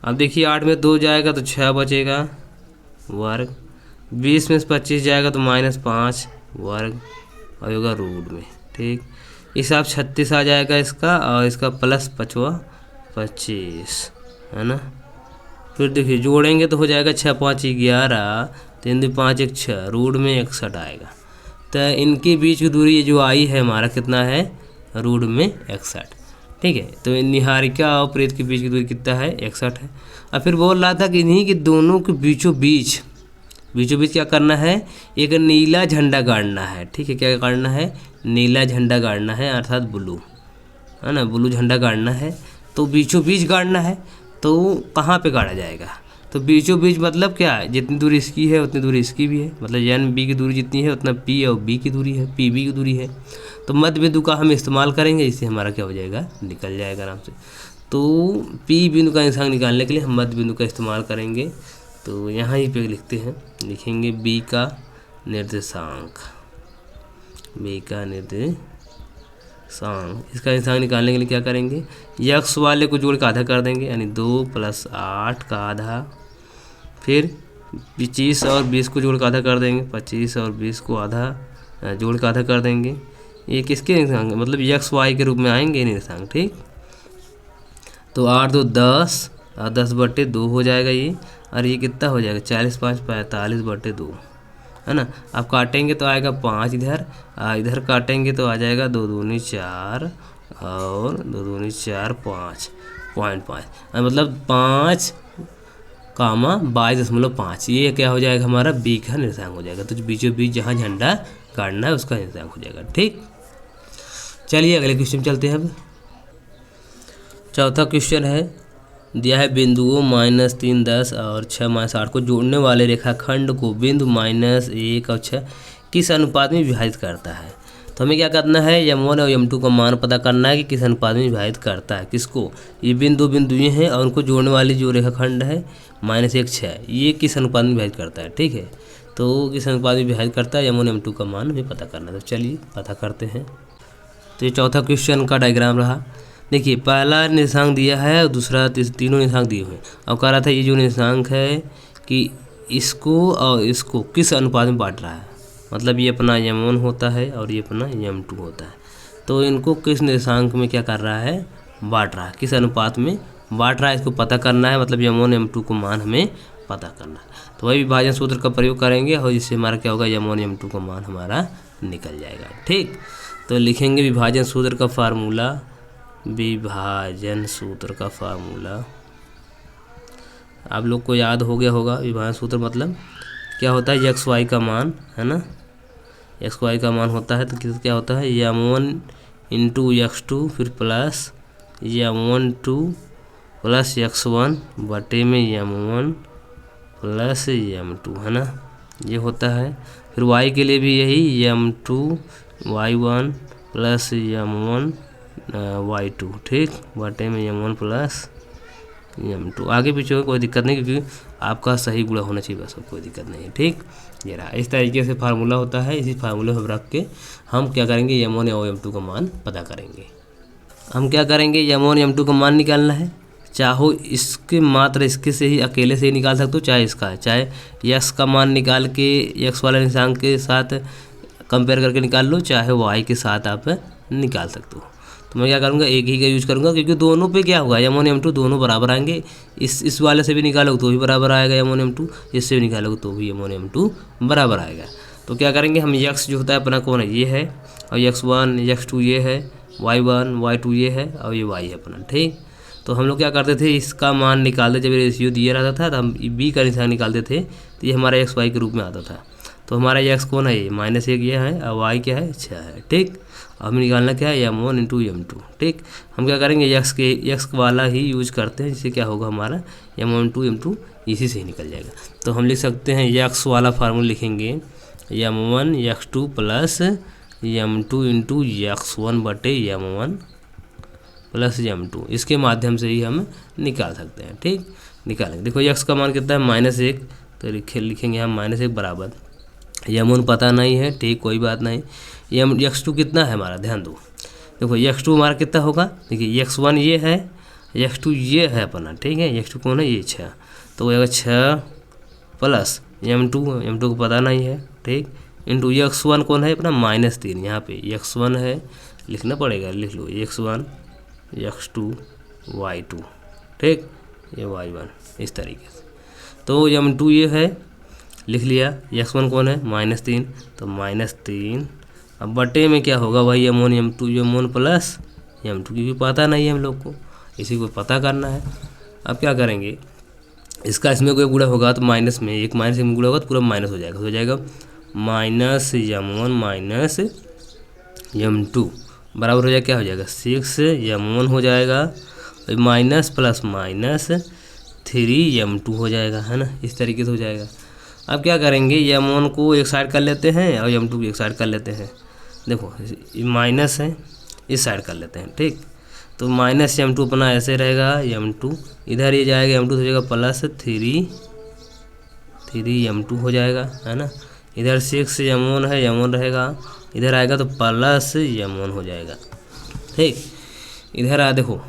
अब देखिए 8 में 2 जाएगा तो 6 बचेगा वर्ग, 20 में से 25 जाएगा तो -5 वर्ग, और होगा रूट में, ठीक। हिसाब 36 आ जाएगा इसका, और इसका प्लस 25, है ना। फिर देखिए जोड़ेंगे तो हो जाएगा 6 5 11, 3 2 5 1 6, रूट में 61 आएगा। तो इनके बीच की दूरी ये जो आई है हमारा कितना है, रूट में 61, ठीक है। तो निहारिका और प्रीत के बीच की दूरी कितना है, 61 है। और फिर बोल रहा था कि इन्हीं के दोनों के बीचों बीच क्या करना है, एक नीला झंडा गाड़ना है, ठीक है। क्या गाड़ना है, नीला झंडा गाड़ना है, अर्थात ब्लू, है ना, ब्लू झंडा गाड़ना है। तो बीचों बीच गाड़ना है, तो कहाँ पे गाड़ा जाएगा, तो बीचों बीच मतलब क्या है, जितनी दूरी इसकी है उतनी दूरी इसकी भी है, मतलब NB की दूरी जितनी है उतना P और B की दूरी है, PB की दूरी है। तो मध्य बिंदु का हम इस्तेमाल करेंगे, इससे हमारा क्या हो जाएगा, निकल जाएगा आराम से। तो P बिंदु का निशान निकालने के लिए हम मध्य बिंदु का इस्तेमाल करेंगे। तो यहाँ ही पे लिखते हैं, लिखेंगे B का निर्देशांक, इसका निशान निकालने के लिए क्या करेंगे, यक्स वाले को जोड़ के आधा कर देंगे, यानी 2 + 8 का आधा, फिर 25 और 20 को जोड़ के आधा कर देंगे, 25 और 20 को आधा जोड़ के आधा कर देंगे। ये किसके निशांक मतलब यक्स वाई के रूप में आएंगे निशांक, ठीक। तो 8 2 10 और 10/2 हो जाएगा ये, और ये कितना हो जाएगा 40 5 45/2, है ना। आप काटेंगे तो आएगा 5 इधर, इधर काटेंगे तो आ जाएगा 2 दूनी 4 और 2 दूनी 4 5.5, मतलब 5,22.5, ये क्या हो जाएगा हमारा B का निर्देशांक हो जाएगा। तो बीचों बीच जहाँ झंडा काटना है उसका निर्देशांक हो जाएगा, ठीक। चलिए अगले क्वेश्चन चलते हैं। अब चौथा क्वेश्चन है, दिया है बिंदुओं -3 10 और 6 -8 को जोड़ने वाले रेखाखंड को बिंदु -1 और 6 किस अनुपात में विभाजित करता है। तो हमें क्या करना है, m1 और m2 का मान पता करना है कि किस अनुपात में विभाजित करता है। किसको, ये बिंदु ये हैं और उनको जोड़ने वाली जो रेखाखंड है -1 6, ये किस अनुपात में विभाजित करता है। ठीक है, तो किस अनुपात में विभाजित करता है, m1 m2 का मान हमें पता करना है। तो चलिए पता करते हैं। तो ये चौथा क्वेश्चन का डायग्राम रहा। देखिए, पहला निर्देशांक दिया है और दूसरा तीनों निर्देशांक दिए हुए हैं। अब कह रहा था ये जो निर्देशांक है कि इसको और इसको किस अनुपात में बांट रहा है, मतलब ये अपना m1 होता है और ये अपना m2 होता है। तो इनको किस निर्देशांक में क्या कर रहा है, बांट रहा है, किस अनुपात में बांट रहा है, इसको पता करना है। मतलब m1 m2 को मान हमें पता करना है। तो वही विभाजन सूत्र का प्रयोग करेंगे और इससे हमारा क्या होगा, m1 m2 का मान हमारा निकल जाएगा। ठीक, तो लिखेंगे विभाजन सूत्र का फार्मूला, विभाजन सूत्र का फार्मूला आप लोग को याद हो गया होगा। विभाजन सूत्र मतलब क्या होता है, एक्स वाई का मान है ना, एक्स वाई का मान होता है। तो क्या होता है, m1 इंटू x2 फिर प्लस m12 प्लस x1 बटे में m1 प्लस m2 है ना, ये होता है। फिर y के लिए भी यही m2 y1 plus m1 y2, ठीक, बटे में m1 प्लस m2। आगे पीछे कोई दिक्कत नहीं, क्योंकि आपका सही गुणा होना चाहिए, बस कोई दिक्कत नहीं है। ठीक, ये रहा, इस तरीके से फार्मूला होता है। इसी फार्मूले को रख के हम क्या करेंगे, m1 और m2 का मान पता करेंगे। हम क्या करेंगे, m1 m2 का मान निकालना है। चाहो इसके मात्र इसके से ही अकेले से ही निकाल सकते हो, चाहे इसका है, चाहे x का मान निकाल के x वाले निर्देशांक के साथ कंपेयर करके निकाल लो, चाहे y के साथ आप निकाल सकते हो। तो मैं क्या करूँगा, एक ही का यूज करूँगा, क्योंकि दोनों पे क्या होगा, m1 m2 दोनों बराबर आएंगे। इस वाले से भी निकालोगे तो भी बराबर आएगा m1 m2, इससे भी निकालोगे तो भी m1 m2 बराबर आएगा। तो क्या करेंगे, हम x जो होता है अपना कौन है, ये है, और x1 x2 ये है, y1 y2 ये है, और ये y है अपना। ठीक, तो हम लोग क्या करते थे, इसका मान निकालते, जब रेशियो दिया रहता था तो हम b का निशान निकालते थे, तो ये हमारा x y के रूप में आता था। तो हमारा x कौन है, ये -1 ये है, और y क्या है, 6 है। ठीक, हमें निकालना क्या है, m1 इंटू m2। ठीक, हम क्या करेंगे, x वाला ही यूज करते हैं, जिससे क्या होगा हमारा m1 इंटू m2 इसी से ही निकल जाएगा। तो हम लिख सकते हैं x वाला फार्मूला लिखेंगे m1 x2 plus m2 into x1 बटे m1 प्लस m2। इसके माध्यम से ही हम निकाल सकते हैं। ठीक, निकालेंगे। देखो x का मान कितना है, -1, तो लिखेंगे हम -1 बराबर m1 पता नहीं है। ठीक, कोई बात नहीं। x2 कितना है हमारा, ध्यान दो। देखो x2 हमारा कितना होगा, देखिए x1 ये है, x2 ये है अपना। ठीक है, x2 कौन है, ये 6, तो होगा 6 प्लस m2 को पता नहीं है। ठीक, इंटू x1 कौन है अपना, -3, यहाँ पे x1 है, लिखना पड़ेगा, लिख लो x1 x2 y2। ठीक, ये y1, इस तरीके से। तो m2 ये है, लिख लिया। x1 कौन है, -3, तो -3, अब बटे में क्या होगा भाई, m1 प्लस m2, क्योंकि पता नहीं है हम लोग को, इसी को पता करना है। अब क्या करेंगे, इसका इसमें कोई गुणा होगा तो माइनस में, एक माइनस में गुणा होगा तो पूरा माइनस हो जाएगा, -m1 -m2 बराबर हो जाएगा, क्या हो जाएगा, 6m1 हो जाएगा, माइनस प्लस माइनस 3m2 हो जाएगा, है ना, इस तरीके से हो जाएगा। अब क्या करेंगे, m1 को एक साइड कर लेते हैं और m2 को एक साइड कर लेते हैं। देखो माइनस है, इस साइड कर लेते हैं। ठीक, तो -m2 अपना ऐसे रहेगा, m2 इधर ये जाएगा, m2 हो जाएगा प्लस 3m2 हो जाएगा, है ना। इधर 6m1 है, m1 रहेगा, इधर आएगा तो प्लस m1 हो जाएगा। ठीक, इधर आ देखो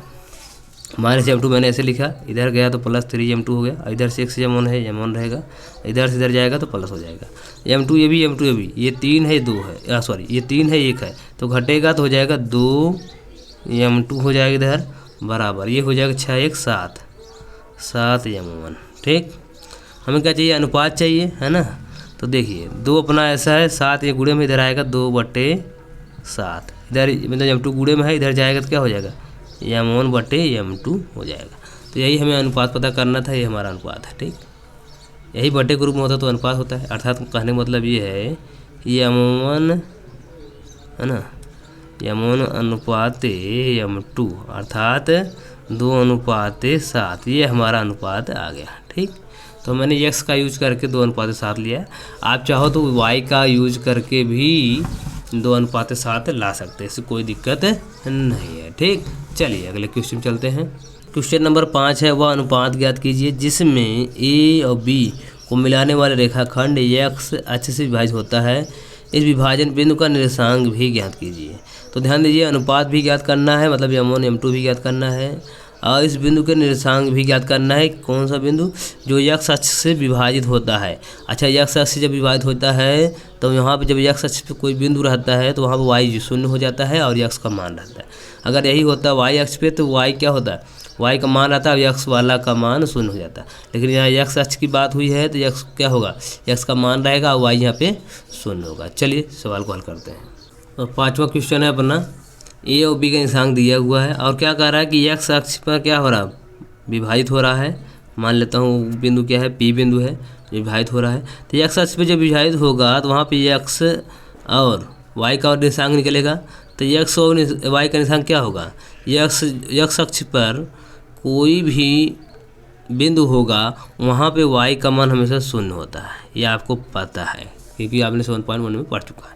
-m2 मैंने ऐसे लिखा, इधर गया तो प्लस 3m2 हो गया, इधर 6m1 है, m1 रहेगा, इधर से इधर जाएगा तो प्लस हो जाएगा। m2 ये भी, m2 ये भी, ये 3 है 2 है, सॉरी ये 3 है 1 है, तो घटेगा तो हो जाएगा 2m2 हो जाएगा इधर, बराबर ये हो जाएगा 6 1 7m1। ठीक, हमें क्या चाहिए, अनुपात चाहिए, है ना। तो देखिए 2 अपना ऐसा है, 7 ये गुणे में इधर आएगा 2/7, इधर मतलब m2 गुणे में है, इधर जाएगा तो क्या हो जाएगा, m1/m2 हो जाएगा। तो यही हमें अनुपात पता करना था, ये हमारा अनुपात है। ठीक, यही बटे के रूप में होता तो अनुपात होता है, अर्थात कहने का मतलब ये है कि m1 है ना, m1 अनुपात m2 अर्थात 2:7, ये हमारा अनुपात आ गया। ठीक, तो मैंने x का यूज करके 2:7 लिया। आप चाहो तो y का यूज करके भी 2:7 ला सकते हैं, इससे कोई दिक्कत नहीं है। ठीक, चलिए अगले क्वेश्चन चलते हैं। क्वेश्चन नंबर 5 है, वह अनुपात ज्ञात कीजिए जिसमें a और b को मिलाने वाले रेखाखंड x अक्ष से विभाजित होता है। इस विभाजन बिंदु का निर्देशांक भी ज्ञात कीजिए। तो ध्यान दीजिए, अनुपात भी ज्ञात करना है, मतलब m1 m2 भी ज्ञात करना है, और इस बिंदु के निर्देशांक भी ज्ञात करना है। कौन सा बिंदु? जो x अक्ष से विभाजित होता है। अच्छा, x अक्ष से जब विभाजित होता है तो यहाँ पे जब x अक्ष पे कोई बिंदु रहता है तो वहाँ पर y 0 हो जाता है और x का मान रहता है। अगर यही होता है y अक्ष पे तो y क्या होता है? y का मान आता है और x वाला का मान 0 हो जाता है। लेकिन यहाँ x अक्ष की बात हुई है तो x क्या होगा? x का मान रहेगा और y यहाँ पे 0 होगा। चलिए सवाल को हल करते हैं। तो 5वां क्वेश्चन है अपना, a और b का निर्देशांक दिया हुआ है और क्या कह रहा है कि x अक्ष पर क्या हो रहा है? विभाजित हो रहा है। मान लेता हूँ बिंदु क्या है? p बिंदु है, विभाजित हो रहा है। तो x अक्ष पे जब विभाजित होगा तो वहाँ पे x और y का निर्देशांक निकलेगा। तो x और y का निर्देशांक क्या होगा? x अक्ष पर कोई भी बिंदु होगा वहाँ पे y का मान हमेशा 0 होता है, ये आपको पता है क्योंकि आपने 7.1 में पढ़ चुका है।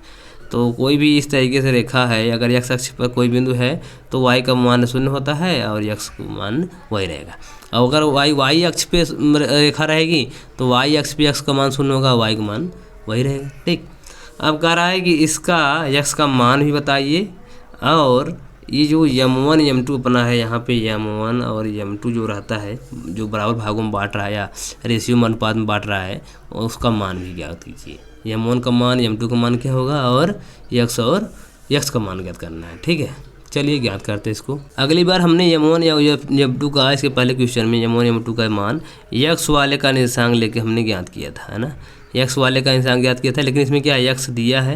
तो कोई भी इस तरीके से रेखा है, अगर x अक्ष पर कोई बिंदु है तो y का मान 0 होता है और x का मान वही रहेगा। और अगर y अक्ष पे रेखा रहेगी तो y अक्ष पे x का मान 0 होगा, y का मान वही रहेगा। ठीक, अब कह रहा है कि इसका x का मान भी बताइए और ये जो m1 m2 अपना है, यहाँ पे m1 और m2 जो रहता है, जो बराबर भागों में बांट रहा है या रेशियो में अनुपात में बांट रहा है, उसका मान भी ज्ञात कीजिए। m1 का मान m2 का मान क्या होगा और x का मान ज्ञात करना है। ठीक है, चलिए ज्ञात करते हैं इसको। अगली बार हमने m1 या m2 का, इसके पहले क्वेश्चन में m1 m2 का मान x वाले का निर्देशांक लेके हमने ज्ञात किया था, है ना। x वाले का निर्देशांक ज्ञात किया था, लेकिन इसमें क्या x दिया है।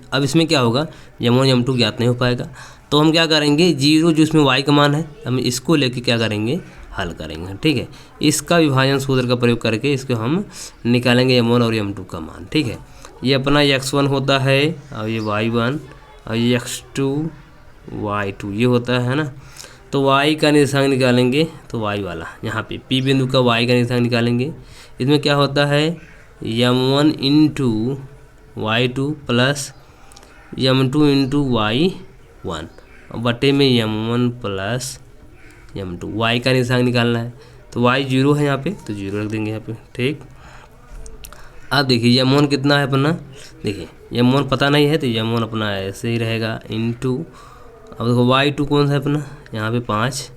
अब इसमें क्या होगा? m1 m2 ज्ञात नहीं हो पाएगा। तो हम क्या करेंगे, 0 जो इसमें y का मान है, हम इसको लेके क्या करेंगे? हल करेंगे। ठीक है, इसका विभाजन सूत्र का प्रयोग करके इसको हम निकालेंगे m1 और m2 का मान। ठीक है, ये अपना x1 होता है और ये y1 और ये x2 y2 ये होता है ना। तो y का निर्देशांक निकालेंगे तो y वाला, यहाँ पे p बिंदु का y का निर्देशांक निकालेंगे। इसमें क्या होता है? m1 into y2 plus m2 into y1 और बटे में m1 प्लस m2। y का निर्देशांक निकालना है तो y 0 है यहाँ पे, तो 0 रख देंगे यहाँ पे। ठीक, अब देखिए m1 कितना है अपना, देखिए m1 पता नहीं है तो m1 अपना ऐसे ही रहेगा इंटू, अब देखो y2 कौन सा है अपना, यहाँ पे 5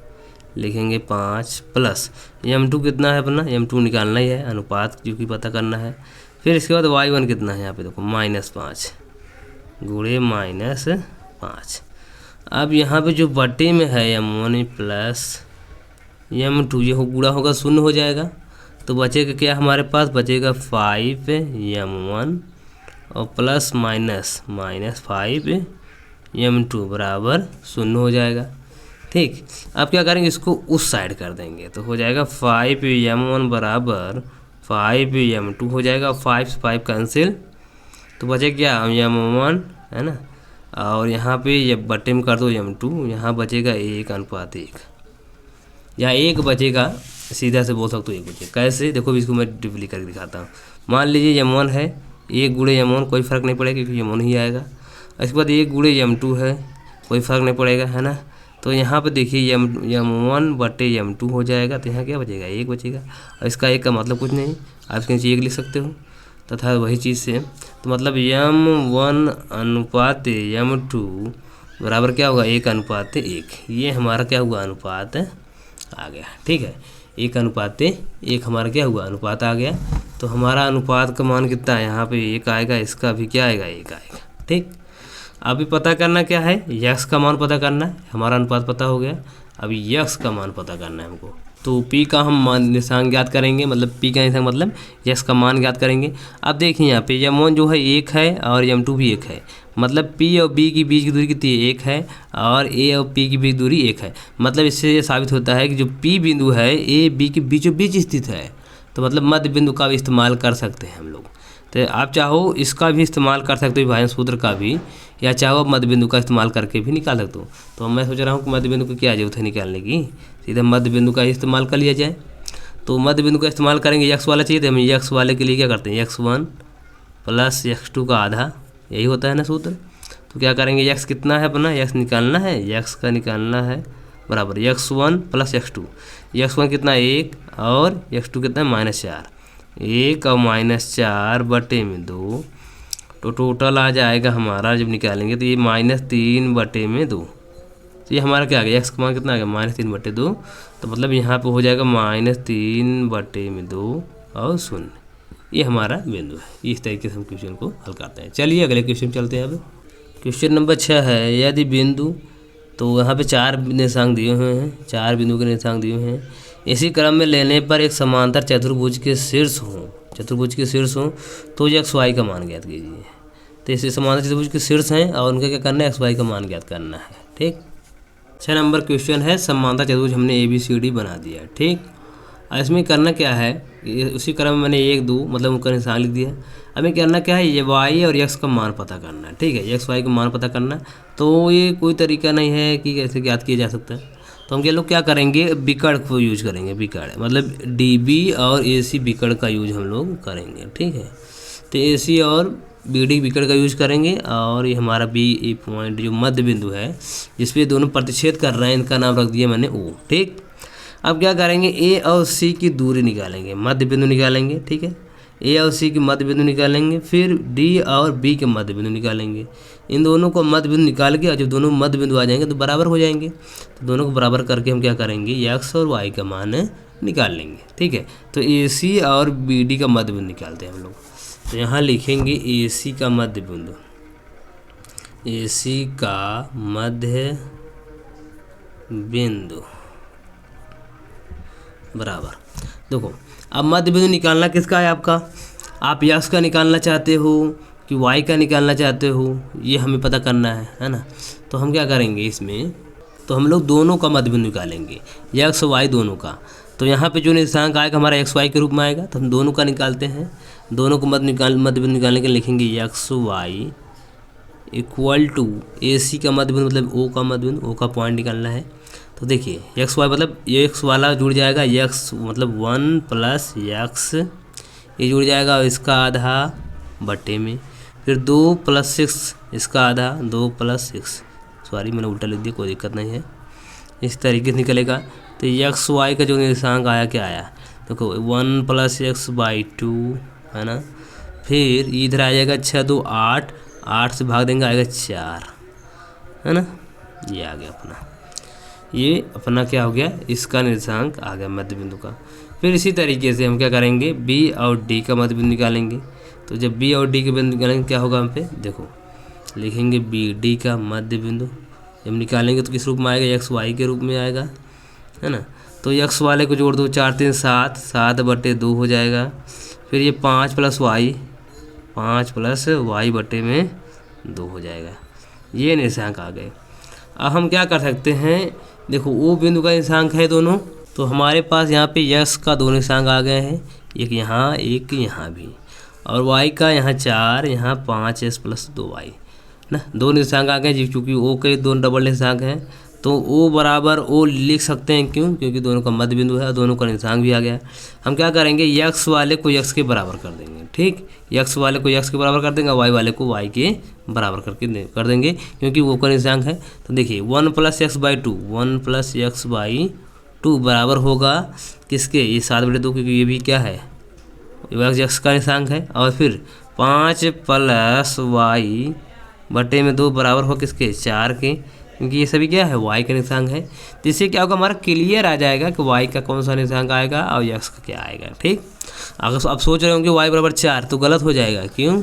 लिखेंगे, 5 प्लस m2 कितना है अपना, m2 निकालना ही है, अनुपात जो कि पता करना है। फिर इसके बाद y1 कितना है, यहाँ पे देखो -5 गुणे -5। अब यहाँ पे जो बटे में है m1 प्लस m2, ये गुणा होगा 0 हो जाएगा, तो बचेगा क्या हमारे पास? बचेगा 5m1 और प्लस -5m2 बराबर 0 हो जाएगा। ठीक, अब क्या करेंगे? इसको उस साइड कर देंगे तो हो जाएगा 5m1 बराबर 5m2 हो जाएगा। 5 से 5 कैंसिल, तो बचे क्या? m1 है ना, और यहाँ पे ये बटे में कर दो m2, यहाँ बचेगा 1:1 या 1 बचेगा, सीधा से बोल सकते हो 1 बचेगा। कैसे? देखो इसको मैं डिप्ली करके दिखाता हूँ। मान लीजिए m1 है, 1 गुणे m1 कोई फ़र्क नहीं पड़ेगा क्योंकि m1 ही आएगा। इसके बाद 1 गुणे m2 है, कोई फ़र्क नहीं पड़ेगा, है ना। तो यहाँ पे देखिए m1 बटे m2 हो जाएगा, तो यहाँ क्या बचेगा? 1 बचेगा। और इसका 1 का मतलब कुछ नहीं, आप इसके नीचे 1 लिख सकते हो तथा वही चीज़ से, तो मतलब m1 अनुपात m2 बराबर क्या होगा? 1:1। ये हमारा क्या हुआ? अनुपात आ गया। ठीक है, 1:1 हमारा क्या हुआ? अनुपात आ गया। तो हमारा अनुपात का मान कितना है? यहाँ पे 1 आएगा, इसका भी क्या आएगा? 1 आएगा। ठीक, अभी पता करना क्या है? x का मान पता करना है। हमारा अनुपात पता हो गया, अभी x का मान पता करना है हमको। तो p का हम मान निर्देशांक ज्ञात करेंगे, मतलब p का निर्देशांक मतलब x का मान ज्ञात करेंगे। अब देखिए यहाँ पे m1 जो है 1 है और m2 भी 1 है, मतलब p और b के बीच की दूरी कितनी है? 1 है, और a और p की बीच दूरी 1 है। मतलब इससे ये साबित होता है कि जो p बिंदु है a b के बीचों बीच स्थित है। तो मतलब मध्य बिंदु का भी इस्तेमाल कर सकते हैं हम लोग। तो आप चाहो इसका भी इस्तेमाल कर सकते हो, विभाजन सूत्र का भी, या चाहो मध्य बिंदु का इस्तेमाल करके भी निकाल सकते हो। तो मैं सोच रहा हूँ कि मध्य बिंदु की क्या जरूरत है निकालने की, सीधे मध्य बिंदु का इस्तेमाल कर लिया जाए। तो मध्य बिंदु का इस्तेमाल करेंगे। x वाला चाहिए तो हम x वाले के लिए क्या करते हैं, x1 प्लस x2 का आधा, यही होता है ना सूत्र। तो क्या करेंगे, x कितना है अपना, x निकालना है, x का निकालना है बराबर x1 प्लस x2। x1 कितना 1 और x2 कितना है -4। 1 और -4 बटे में 2, तो टोटल आ जाएगा हमारा जब निकालेंगे तो ये -3 बटे में 2। तो ये हमारा क्या आ गया, x का मान कितना आ गया -3 बटे 2। तो मतलब यहाँ पे हो जाएगा -3 बटे में 2 और 0। ये हमारा बिंदु है। इस तरीके से हम क्वेश्चन को हल करते हैं। चलिए अगले क्वेश्चन चलते हैं। अब क्वेश्चन नंबर 6 है, यदि बिंदु, तो यहाँ पे 4 निर्देशांक दिए हुए हैं, 4 बिंदु के निर्देशांक दिए हुए हैं। इसी क्रम में लेने पर एक समांतर चतुर्भुज के शीर्ष हों, तो x y का मान ज्ञात कीजिए। तो इसे समांतर चतुर्भुज के शीर्ष हैं और उनका क्या करना है, x y का मान ज्ञात करना है। ठीक, 6 नंबर क्वेश्चन है, समांतर चतुर्भुज हमने ABCD बना दिया। ठीक, इसमें करना क्या है, उसी क्रम में मैंने 1 2 मतलब उनका निशान लिख दिया। हमें करना क्या है, ये y और x का मान पता करना है। ठीक है, x y का मान पता करना। तो ये कोई तरीका नहीं है कि कैसे ज्ञात किया जा सकता है। तो हम लोग क्या करेंगे, विकर्ण को यूज करेंगे। विकर्ण मतलब DB और AC विकर्ण का यूज हम लोग करेंगे। ठीक है, तो AC और BD विकर्ण का यूज करेंगे। और ये हमारा BE पॉइंट जो मध्य बिंदु है जिस पे दोनों प्रतिच्छेद कर रहे हैं, इनका नाम रख दिया मैंने O। ठीक, अब क्या करेंगे, A और C की दूरी निकालेंगे, मध्य बिंदु निकालेंगे। ठीक है, A और C के मध्य बिंदु निकालेंगे, फिर D और B के मध्य बिंदु निकालेंगे। इन दोनों को मध्य बिंदु निकाल के, और जब दोनों मध्य बिंदु आ जाएंगे तो बराबर हो जाएंगे। तो दोनों को बराबर करके हम क्या करेंगे, x और y का मान निकाल लेंगे। ठीक है, तो AC और BD का मध्य बिंदु निकालते हैं हम लोग। तो यहाँ लिखेंगे AC का मध्य बिंदु, AC का मध्य बिंदु बराबर, देखो अब मध्य बिंदु निकालना किसका है आपका, आप x का निकालना चाहते हो कि y का निकालना चाहते हो, ये हमें पता करना है ना। तो हम क्या करेंगे इसमें, तो हम लोग दोनों का मध्य बिंदु निकालेंगे, x y दोनों का। तो यहाँ पे जो निर्देशांक आएगा हमारा x y के रूप में आएगा, तो हम दोनों का निकालते हैं। दोनों को मध्य बिंदु निकालने के लिखेंगे x y equal to AC का मध्य बिंदु मतलब O का मध्य बिंदु, O का पॉइंट निकालना है। तो देखिए x y मतलब ये x वाला जुड़ जाएगा, x मतलब 1 प्लस x ये जुड़ जाएगा और इसका आधा बटे में, फिर 2 प्लस 6 इसका आधा, 2 प्लस 6, सॉरी मैंने उल्टा लिख दिया, कोई दिक्कत नहीं है, इस तरीके से निकलेगा। तो x y का जो निर्देशांक आया क्या आया, देखो 1 प्लस x बाई 2 है ना। फिर इधर आ जाएगा 6 2 8, 8 से भाग देंगे आएगा 4 है ना। ये आ गया अपना, ये अपना क्या हो गया, इसका निर्देशांक आ गया मध्य बिंदु का। फिर इसी तरीके से हम क्या करेंगे, B और D का मध्य बिंदु निकालेंगे। तो जब B और D के बिंदु निकालेंगे क्या होगा, हम पे देखो लिखेंगे BD का मध्य बिंदु। जब निकालेंगे तो किस रूप में आएगा, x y के रूप में आएगा है ना। तो x वाले को जोड़ दो, 4 3 7, 7 बटे 2 हो जाएगा। फिर ये 5 प्लस y बटे में 2 हो जाएगा। ये निर्देशांक आ गए। अब हम क्या कर सकते हैं, देखो O बिंदु का निर्देशांक है दोनों, तो हमारे पास यहाँ पे x का 2 निर्देशांक आ गए हैं, एक यहाँ एक यहाँ भी, और y का यहाँ 4 यहाँ 5s प्लस 2y ना, 2 निर्देशांक आ गए। चूँकि O के 2 डबल निर्देशांक हैं तो O बराबर O लिख सकते हैं, क्यों, क्योंकि दोनों का मध्य बिंदु है और दोनों का निर्देशांक भी आ गया। हम क्या करेंगे, x वाले को x के बराबर कर देंगे। ठीक, x वाले को x के बराबर कर देंगे, y वाले को y के बराबर कर देंगे, क्योंकि वो का निर्देशांक है। तो देखिए 1 plus x by 2, 1 plus x by 2 बराबर होगा किसके, ये 7 बटे 2, क्योंकि ये भी क्या है, x का निर्देशांक है। और फिर 5 प्लस y बटे में 2 बराबर हो किसके, 4 के, क्योंकि ये सभी क्या है, y का निर्देशांक है। तो इससे क्या होगा, हमारा क्लियर आ जाएगा कि y का कौन सा निर्देशांक आएगा और x का क्या आएगा। ठीक, अगर आप सोच रहे होंगे y बराबर 4 तो गलत हो जाएगा, क्यों,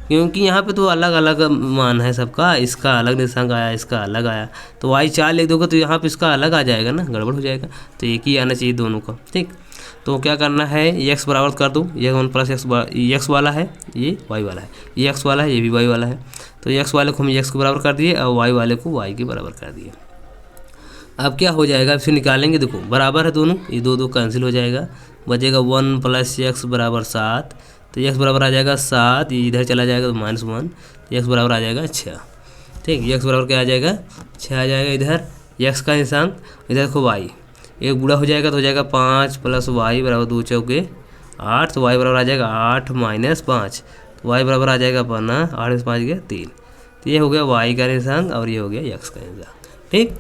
क्योंकि यहाँ पे तो अलग अलग मान है सबका, इसका अलग निर्देशांक आया, इसका अलग आया, तो y 4 लिख दोगे तो यहाँ पे इसका अलग आ जाएगा ना, गड़बड़ हो जाएगा। तो एक ही आना चाहिए दोनों का। ठीक, तो क्या करना है, x बराबर कर दो, ये 1 प्लस x वाला है, ये y वाला है, ये x वाला है, ये भी y वाला है। तो x वाले को हम x के बराबर कर दिए और y वाले को y के बराबर कर दिए। अब क्या हो जाएगा, फिर निकालेंगे, देखो बराबर है दोनों, ये 2 2 कैंसिल हो जाएगा, बचेगा 1 प्लस x बराबर 7। तो x बराबर आ जाएगा 7, ये इधर चला जाएगा तो -1, तो x बराबर आ जाएगा 6। ठीक, x बराबर क्या आ जाएगा, 6 आ जाएगा। इधर x का निर्देशांक, इधर देखो y, एक गुणा हो जाएगा तो हो जाएगा 5 + y बराबर 2 चौके 8, तो y बराबर आ जाएगा 8 - 5, तो y बराबर आ जाएगा अपना 8 में 5 गया 3। तो ये हो गया y का निर्देशांक और ये हो गया x का निर्देशांक। ठीक।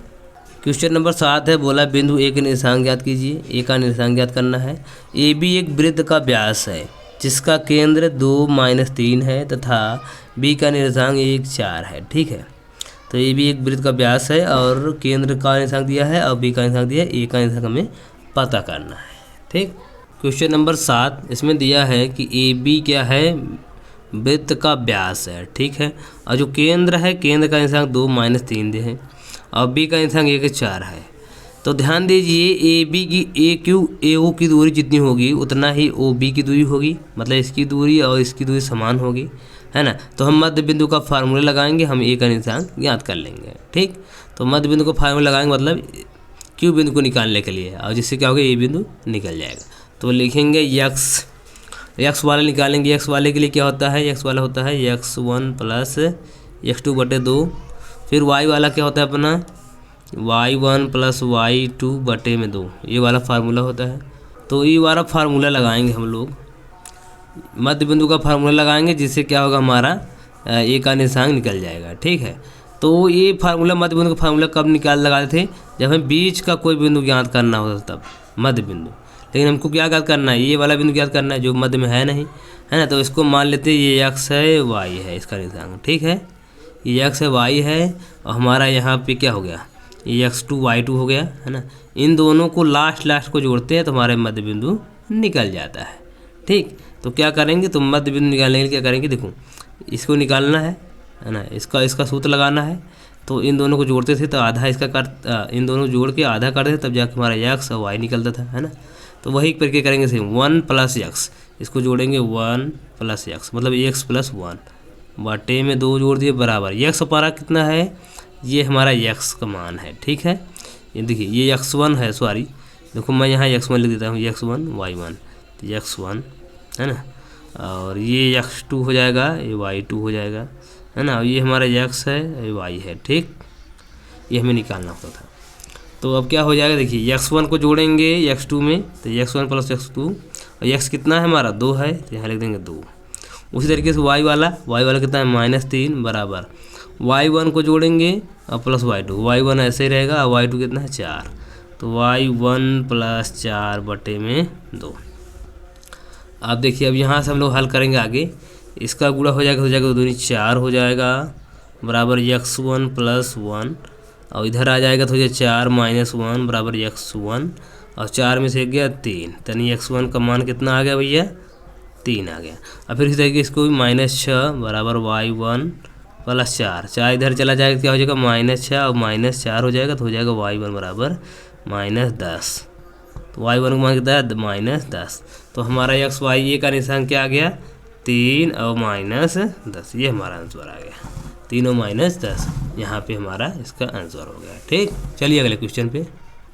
क्वेश्चन नंबर 7 है, बोला बिंदु ए का निर्देशांक ज्ञात कीजिए। ए का निर्देशांक ज्ञात करना है। ए बी एक वृत्त का व्यास है जिसका केंद्र 2 - 3 है तथा बी का निर्देशांक 1 4 है। ठीक है, तो ए बी एक वृत्त का व्यास है और केंद्र का निर्देशांक दिया है और बी का निर्देशांक दिया है, ए का निर्देशांक हमें पता करना है। ठीक। क्वेश्चन नंबर 7 इसमें दिया है कि ए बी क्या है, वृत्त का व्यास है। ठीक है, और जो केंद्र है, केंद्र का निर्देशांक 2 - 3 है और बी का निर्देशांक 1 4 है। तो ध्यान दीजिए ए बी की ए ओ की दूरी जितनी होगी उतना ही ओ बी की दूरी होगी, मतलब इसकी दूरी और इसकी दूरी समान होगी, है ना। तो हम मध्य बिंदु का फार्मूला लगाएंगे, हम ए का निर्देशांक ज्ञात कर लेंगे। ठीक, तो मध्य बिंदु का फार्मूला लगाएंगे मतलब क्यू बिंदु को निकालने के लिए, और जिससे क्या होगा ए बिंदु निकल जाएगा। तो लिखेंगे एक्स वाला निकालेंगे। एक्स वाले के लिए क्या होता है, एक्स वाला होता है x1 + x2/2। फिर वाई वाला क्या होता है अपना y1 + y2/2, ये वाला फार्मूला होता है। तो ये वाला फार्मूला लगाएंगे हम लोग, मध्य बिंदु का फार्मूला लगाएंगे, जिससे क्या होगा हमारा ए का निर्देशांक निकल जाएगा। ठीक है, तो ये फार्मूला मध्य बिंदु का फार्मूला कब लगाते थे, जब हमें बीच का कोई बिंदु ज्ञात करना होता तब, मध्य बिंदु। लेकिन हमको क्या ज्ञात करना है, ये वाला बिंदु ज्ञात करना है जो मध्य में है नहीं, है ना। तो इसको मान लेते हैं ये x है, y है इसका निर्देशांक। ठीक है, ये x है, y है, और हमारा यहाँ पे क्या हो गया, ये x2 y2 हो गया, है ना। इन दोनों को लास्ट को जोड़ते हैं तो हमारे मध्य बिंदु निकल जाता है। ठीक, तो क्या करेंगे, तो मध्य बिंदु निकालने के लिए क्या करेंगे, देखो इसको निकालना है ना, इसका सूत्र लगाना है। तो इन दोनों को जोड़ते थे तो आधा इसका इन दोनों को जोड़ के आधा करते थे, तब जाके हमारा x और y निकलता था, है ना। तो वही करके करेंगे सेम 1 + x, इसको जोड़ेंगे 1 + x, मतलब x + 1 बटे में 2 जोड़ दिए बराबर x हमारा कितना है, ये हमारा x का मान है। ठीक है, ये देखिए ये x1 है, सॉरी देखो मैं यहाँ x1 लिख देता हूँ, x1 y1, तो x1 है ना, और ये x2 हो जाएगा, ये y2 हो जाएगा, है ना। ये हमारा x है, ये y है। ठीक, ये हमें निकालना होता था। तो अब क्या हो जाएगा, देखिए x1 को जोड़ेंगे x2 में, तो x1 + x2, और x कितना है हमारा 2 है, तो यहाँ लिख देंगे 2। उसी तरीके से y वाला कितना है -3 बराबर y1 को जोड़ेंगे और प्लस y1 ऐसे ही रहेगा, और y2 कितना है 4, तो y1 + 4/2। अब देखिए अब यहाँ से हम लोग हल करेंगे आगे, इसका गुणा हो जाएगा तो दूनी 4 हो जाएगा बराबर x1 + 1, और इधर आ जाएगा तो हो जाएगा 4 - 1 बराबर x1, और 4 में से गया 3, यानी x1 का मान कितना आ गया भैया 3 आ गया। और फिर इस तरीके इसको भी -6 बराबर y1 + 4 इधर चला जाएगा, क्या हो जाएगा -6 और -4 हो जाएगा, तो हो जाएगा y1 बराबर -10। तो y1 का मान कितना है -10। तो हमारा x y ए का निशान क्या आ गया 3 और -10, ये हमारा आंसर आ गया 3 और -10, यहाँ पे हमारा इसका आंसर हो गया। ठीक, चलिए अगले क्वेश्चन पे।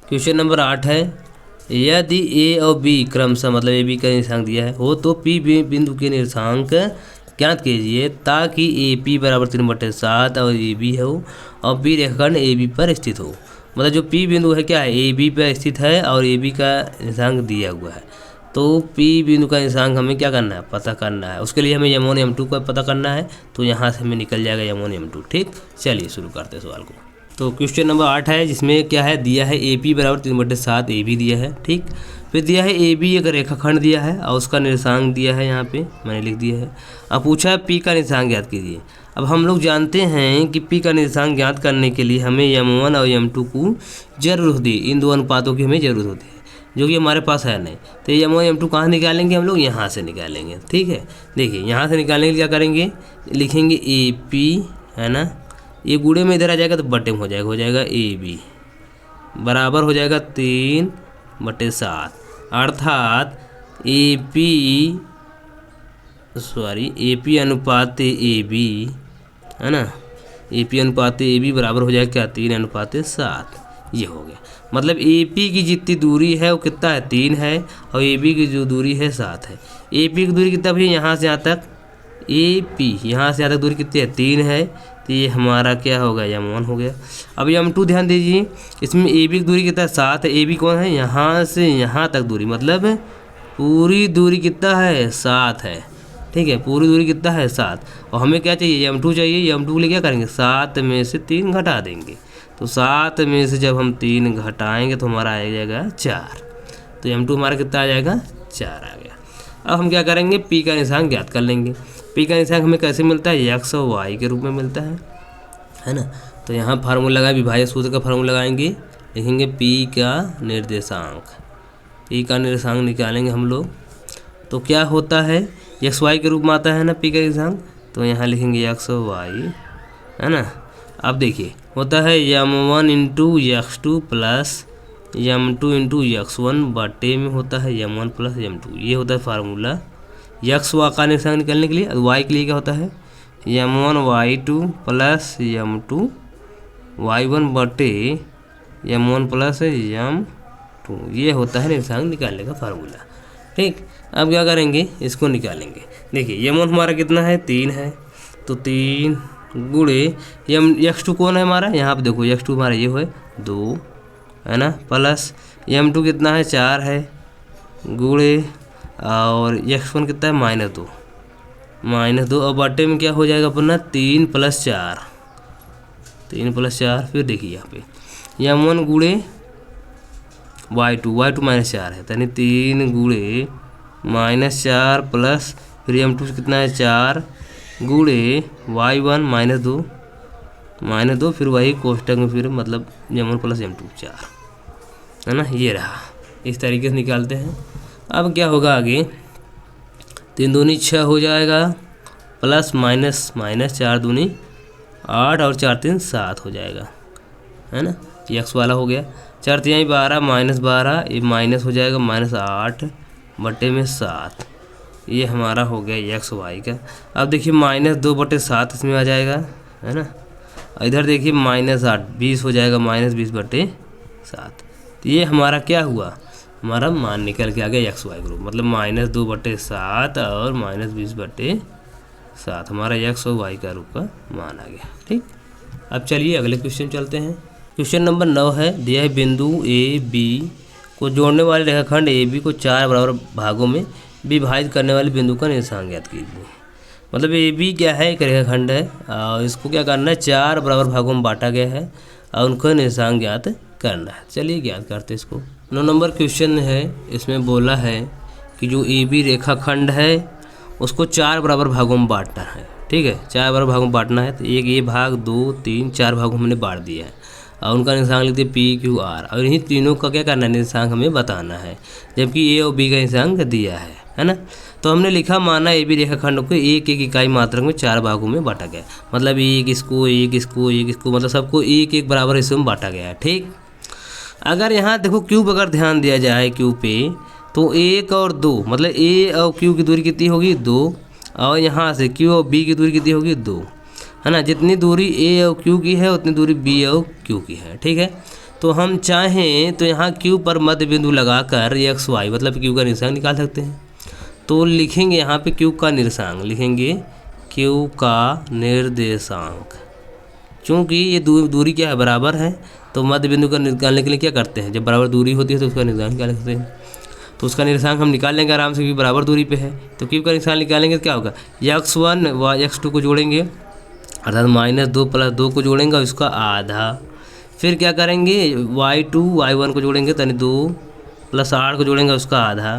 क्वेश्चन नंबर 8 है, यदि ए और बी क्रमशः, मतलब ए बी का निर्देशांक दिया है हो, तो पी बिंदु के निर्देशांक ज्ञात कीजिए ताकि ए पी बराबर 3/7 और ए बी हो और बी रेखाखंड ए बी पर स्थित हो। मतलब जो पी बिंदु है क्या है, ए बी पर स्थित है और ए बी का निर्देशांक दिया हुआ है। तो पी बिंदु का निर्देशांक हमें क्या करना है, पता करना है। उसके लिए हमें m1 m2 का पता करना है, तो यहाँ से हमें निकल जाएगा m1 m2। ठीक, चलिए शुरू करते हैं सवाल को। तो क्वेश्चन नंबर 8 है, जिसमें क्या है दिया है ए पी बराबर 3/7 ए बी दिया है। ठीक, फिर दिया है ए बी एक रेखाखंड दिया है और उसका निर्देशांक दिया है, यहाँ पे मैंने लिख दिया है। अब पूछा है पी का निर्देशांक ज्ञात कीजिए। अब हम लोग जानते हैं कि पी का निर्देशांक ज्ञात करने के लिए हमें m1 और m2 को जरूरत होती है, इन दो अनुपातों की हमें ज़रूरत होती है, जो कि हमारे पास है नहीं। तो m1 m2 कहाँ निकालेंगे हम लोग, यहाँ से निकालेंगे। ठीक है, देखिए यहाँ से निकालने के लिए क्या करेंगे, लिखेंगे ए पी, है ना, ये गुणे में इधर आ जाएगा तो बटे में हो जाएगा ए बी बराबर हो जाएगा 3/7, अर्थात ए पी अनुपात ए बी, है ना, ए पी अनुपात ए बी बराबर हो जाएगा क्या 3/7। ये हो गया, मतलब ए पी की जितनी दूरी है वो कितना है 3 है, और ए बी की जो दूरी है 7 है। ए पी की दूरी कितना भैया, यहाँ से यहाँ तक ए पी यहाँ से यहाँ तक दूरी कितनी है 3 है, तो ये हमारा क्या हो गया, m1 हो गया। अब m2 ध्यान दीजिए, इसमें AB की दूरी कितना है 7 है। AB कौन है, यहाँ से यहाँ तक दूरी, मतलब पूरी दूरी कितना है 7 है, ठीक है, पूरी दूरी कितना है 7। और हमें क्या चाहिए, m2 चाहिए। m2 के लिए क्या करेंगे, 7 में से 3 घटा देंगे। तो 7 में से जब हम 3 घटाएंगे तो हमारा आ जाएगा 4। तो m2 हमारा कितना आ जाएगा, 4 आ गया। अब हम क्या करेंगे, p का निशान ज्ञात कर लेंगे। p का निशान हमें कैसे मिलता है, x और y के रूप में मिलता है ना। तो यहाँ फार्मूला लगाए, विभाज्य सूत्र का फार्मूला लगाएंगे, लिखेंगे p का निर्देशांक। p का निर्देशांक निकालेंगे हम लोग, तो क्या होता है, एक्स वाई के रूप में आता है ना p का निर्देशांक। तो यहाँ लिखेंगे x और y, है ना। अब देखिए होता है m1 into x2 plus m2 into x1 बटे में होता है m1 प्लस m2। ये होता है फार्मूला x y का निर्देशांक निकालने के लिए। y के लिए क्या होता है, m1 y2 plus m2 y1 बटे m1 प्लस m2। ये होता है निर्देशांक निकालने का फार्मूला, ठीक। अब क्या करेंगे, इसको निकालेंगे। देखिए m1 हमारा कितना है, 3 है, तो 3 गुणे x2 कौन है हमारा, यहाँ पे देखो x2 हमारा ये है 2, है ना, प्लस m2 कितना है 4 है, गुणे और x1 कितना है -2 और बटे में क्या हो जाएगा अपना 3 + 4, 3 + 4। फिर देखिए यहाँ पे m1 गुणे y2 -4 है, यानी 3 गुणे -4 प्लस फिर m2 कितना है 4 गुणे y1 -2 फिर वही कोष्टक में फिर मतलब m1 प्लस m2 4, है ना। ये रहा, इस तरीके से निकालते हैं। अब क्या होगा आगे, 3 दूनी 6 हो जाएगा, प्लस माइनस 4 दूनी 8 और 4 3 7 हो जाएगा, है ना। x वाला हो गया, 4 3 12 -12, ये माइनस हो जाएगा -8 बटे में 7। ये हमारा हो गया x y का। अब देखिए -2 बटे 7 इसमें आ जाएगा, है ना। इधर देखिए -8 20 हो जाएगा, -20 बटे 7। तो ये हमारा क्या हुआ, हमारा मान निकल के आ गया x y ग्रुप, मतलब -2 बटे 7 और -20 बटे 7 हमारा x और y का रूप का मान आ गया, ठीक। अब चलिए अगले क्वेश्चन चलते हैं। क्वेश्चन नंबर 9 है, दिया है बिंदु ए बी को जोड़ने वाले रेखाखंड ए बी को 4 बराबर भागों में विभाजित करने वाले बिंदु का निर्देशांक ज्ञात कीजिए। मतलब ए बी क्या है, एक रेखाखंड है और इसको क्या करना है, 4 बराबर भागों में बांटा गया है और उनका निर्देशांक ज्ञात करना है। चलिए ज्ञात करते हैं इसको। 9 नंबर क्वेश्चन है, इसमें बोला है कि जो ए बी रेखाखंड है उसको 4 बराबर भागों में बांटना है, ठीक है, 4 बराबर भागों में बांटना है। तो एक ये भाग 2 3 4 भागों में हमने बांट दिया है और उनका निर्देशांक लिखते हैं पी क्यू आर, और इन्हीं तीनों का क्या करना है, निर्देशांक हमें बताना है, जबकि ए और बी का निर्देशांक दिया है ना। तो हमने लिखा, माना ए बी रेखाखंड को एक इकाई मात्रक में 4 भागों में बांटा गया, मतलब एक इसको मतलब सबको एक बराबर हिस्से में बांटा गया है, ठीक। अगर यहाँ देखो क्यूब अगर ध्यान दिया जाए क्यूब पे, तो 1 और 2 मतलब ए और क्यू की दूरी कितनी होगी 2, और यहाँ से क्यू और बी की दूरी कितनी होगी 2, है ना। जितनी दूरी ए और क्यू की है उतनी दूरी बी और क्यू की है, ठीक है। तो हम चाहें तो यहाँ क्यू पर मध्य बिंदु लगाकर एक्स वाई मतलब क्यू का निर्देशांक निकाल सकते हैं। तो लिखेंगे यहाँ पे क्यू का निर्देशांक, लिखेंगे क्यू का निर्देशांक। चूँकि ये दूरी क्या है, बराबर है, तो मध्य बिंदु का निकालने के लिए क्या करते हैं, जब बराबर दूरी होती है तो उसका निर्देशांक निकाल सकते हैं। तो उसका निर्देशांक हम निकाल लेंगे आराम से, क्योंकि बराबर दूरी पे है। तो क्यू का निर्देशांक निकालेंगे तो क्या होगा, x1 व x2 को जोड़ेंगे, अर्थात -2 + 2 को जोड़ेंगे और इसका आधा। फिर क्या करेंगे, y2 y1 को जोड़ेंगे, यानी 2 + 8 को जोड़ेंगे उसका आधा।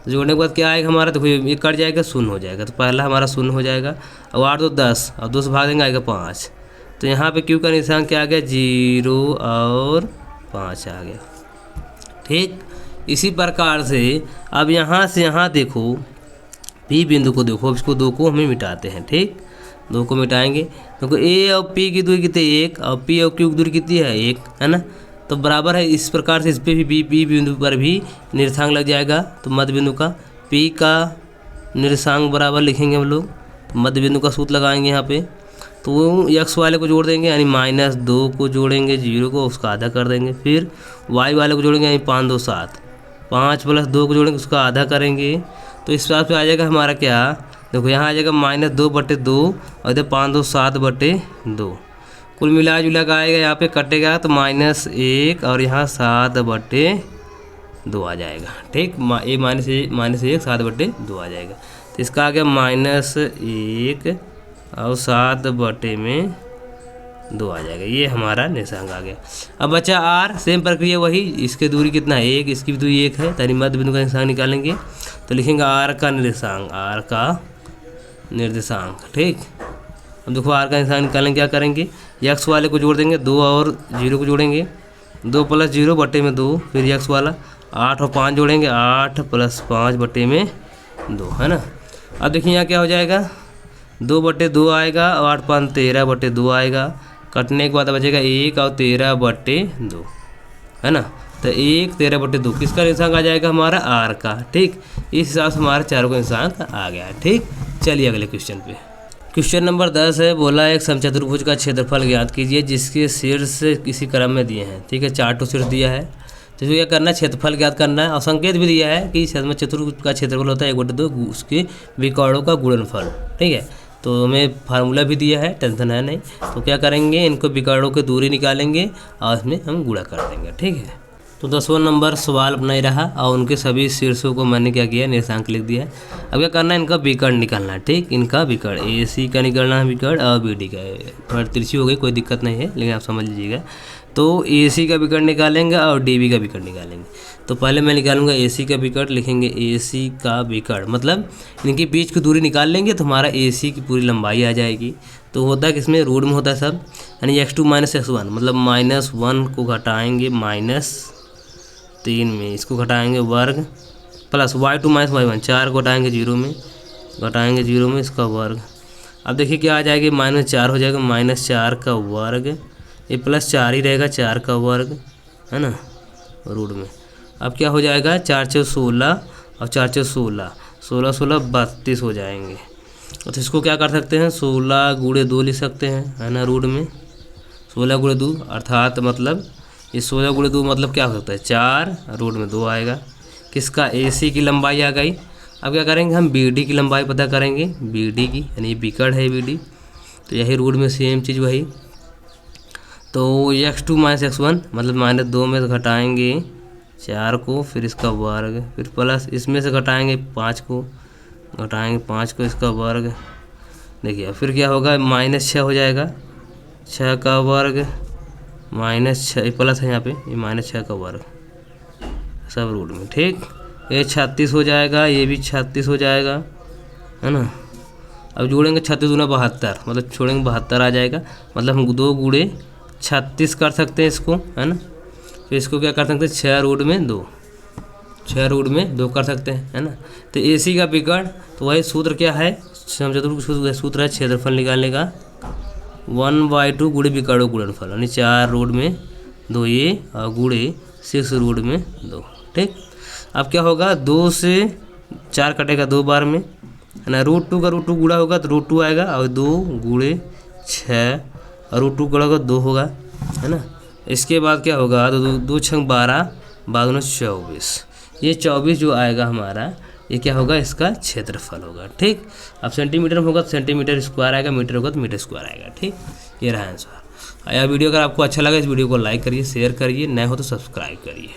तो जोड़ने के बाद क्या आएगा हमारा, देखो ये कट जाएगा, 0 हो जाएगा। तो पहला हमारा 0 हो जाएगा, और 8 तो 10 और 2 से भाग देंगे आएगा 5। तो यहाँ पे क्यू का निर्देशांक क्या आ गया, 0 और 5 आ गया, ठीक। इसी प्रकार से अब यहाँ से यहाँ देखो पी बिंदु को देखो, इसको 2 को हमें मिटाते हैं, ठीक। 2 को मिटाएंगे, देखो ए और पी की दूरी कितनी है 1, और पी और क्यू की दूरी कितनी है 1, है ना। तो बराबर है, इस प्रकार से इस पर भी पी बिंदु पर भी निर्देशांक लग जाएगा। तो मध्य बिंदु का पी का निर्देशांक बराबर लिखेंगे हम लोग, तो मध्य बिंदु का सूत्र लगाएंगे यहाँ पे। तो एक्स वाले को जोड़ देंगे, यानी -2 को जोड़ेंगे 0 को, उसका आधा कर देंगे। फिर वाई वाले को जोड़ेंगे, यानी 5 2 7, 5 + 2 को जोड़ेंगे, उसका आधा करेंगे। तो इस हिसाब से आ जाएगा हमारा क्या, देखो यहाँ आ जाएगा -2/2 और इधर 5 2 7/2। कुल मिला जुला का आएगा, यहाँ पे कटेगा तो -1 और यहाँ 7/2 आ जाएगा। ठीक, ये -1 7/2 आ जाएगा। तो इसका आ गया -1 और 7/2 आ जाएगा। ये हमारा निर्देशांक आ गया। अब बचा आर, सेम प्रक्रिया वही, इसके दूरी कितना है 1, इसकी भी दूरी 1 है, ताकि मध्य बिंदु का निर्देशांक निकालेंगे। तो लिखेंगे आर का निर्देशांक। ठीक, अब देखो आर का निर्देशांक निकालेंगे, क्या करेंगे, यक्स वाले को जोड़ देंगे, 2 और 0 को जोड़ेंगे, 2 + 0/2, फिर यक्स वाला 8 और 5 जोड़ेंगे, 8 + 5/2, है ना। अब देखिए यहाँ क्या हो जाएगा, 2/2 आएगा और 8 5 13/2 आएगा। कटने के बाद बचेगा 1 और 13/2, है ना। तो 1 13/2 किसका निर्देशांक आ जाएगा, हमारा आर का। ठीक, इस हिसाब से हमारे चारों का निर्देशांक आ गया। ठीक, चलिए अगले क्वेश्चन पे। क्वेश्चन नंबर 10 है, बोला एक समचतुर्भुज का क्षेत्रफल ज्ञात कीजिए जिसके शीर्ष किसी क्रम में दिए हैं। ठीक है, 4 शीर्ष दिया है, तो इसको क्या करना है, क्षेत्रफल ज्ञात करना है। और संकेत भी दिया है कि समचतुर्भुज का क्षेत्रफल होता है 1/2 उसके विकर्णों का गुणनफल। ठीक है, तो हमें फार्मूला भी दिया है, टेंशन है नहीं। तो क्या करेंगे, इनको विकर्णों की दूरी निकालेंगे और इसमें हम गुणा कर देंगे। ठीक है, तो 10वां नंबर सवाल अपना ही रहा और उनके सभी शीर्षों को मैंने क्या किया, निर्देशांक लिख दिया है। अब क्या करना है, इनका विकर्ण निकालना है। ठीक, इनका विकर्ण AC का निकालना है विकर्ण और BD का। थोड़ा तिरछी हो गई, कोई दिक्कत नहीं है, लेकिन आप समझ लीजिएगा। तो AC का विकर्ण निकालेंगे और DB का विकर्ण निकालेंगे। तो पहले मैं निकालूंगा AC का विकर्ण, लिखेंगे AC का विकर्ण, मतलब इनके बीच की दूरी निकाल लेंगे तो हमारा AC की पूरी लंबाई आ जाएगी। तो होता है किसमें, रूट में होता है सब, यानी x2 - x1, मतलब -1 को घटाएंगे -3 में, इसको घटाएंगे वर्ग, प्लस y2 - y1, 4 को घटाएंगे 0 में, इसका वर्ग। अब देखिए क्या आ जाएगा, -4 हो जाएगा, -4 का वर्ग, ये +4 ही रहेगा, 4 का वर्ग, है ना, रूट में। अब क्या हो जाएगा, 4 × 16 और 4 × 16, 16 16 32 हो जाएंगे। तो इसको क्या कर सकते हैं, 16 × 2 लिख सकते हैं, है ना, रूट में 16 × 2, अर्थात मतलब ये 16 × 2 मतलब क्या हो सकता है, 4, रूट में 2 आएगा। किसका, AC की लंबाई आ गई। अब क्या करेंगे, हम BD की लंबाई पता करेंगे, BD की, यानी विकर्ण है BD, तो यही रूट में सेम चीज़ वही। तो x2 - x1, मतलब -2 में से घटाएंगे 4 को, फिर इसका वर्ग, फिर प्लस इसमें से घटाएंगे 5 को, इसका वर्ग। देखिए फिर क्या होगा, -6 हो जाएगा, 6 का वर्ग, -6 प्लस है यहाँ पे, ये -6 का वर्ग, सब रूट में। ठीक, ये 36 हो जाएगा, ये भी 36 हो जाएगा, है ना। अब जोड़ेंगे 36 × 72, मतलब छोड़ेंगे 72 आ जाएगा, मतलब हम 2 × 36 कर सकते हैं इसको, है ना। फिर इसको क्या कर सकते हैं, 6 रूट में 2 कर सकते हैं, है ना। तो AC का विकर्ण, तो वही सूत्र क्या है, समचतुर्भुज सूत्र है क्षेत्रफल निकालने का, 1/2 गुणे विकर्णों गुणनफल, यानी 4 रूट में 2 ये और गुणे 6 रूट में 2। ठीक, अब क्या होगा, 2 से 4 कटेगा 2 बार में, है ना। √2 का √2 गुणा होगा तो √2 आएगा, और 2 × 6 और √2 गुणा होगा 2 होगा, है ना। इसके बाद क्या होगा, तो 2 × 6 12, 12 × 24, ये 24 जो आएगा हमारा, ये क्या होगा, इसका क्षेत्रफल होगा। ठीक, अब सेंटीमीटर में होगा तो सेंटीमीटर स्क्वायर आएगा, मीटर होगा तो मीटर स्क्वायर आएगा। ठीक, ये रहा आंसर। यह वीडियो अगर आपको अच्छा लगा, इस वीडियो को लाइक करिए, शेयर करिए, नए हो तो सब्सक्राइब करिए।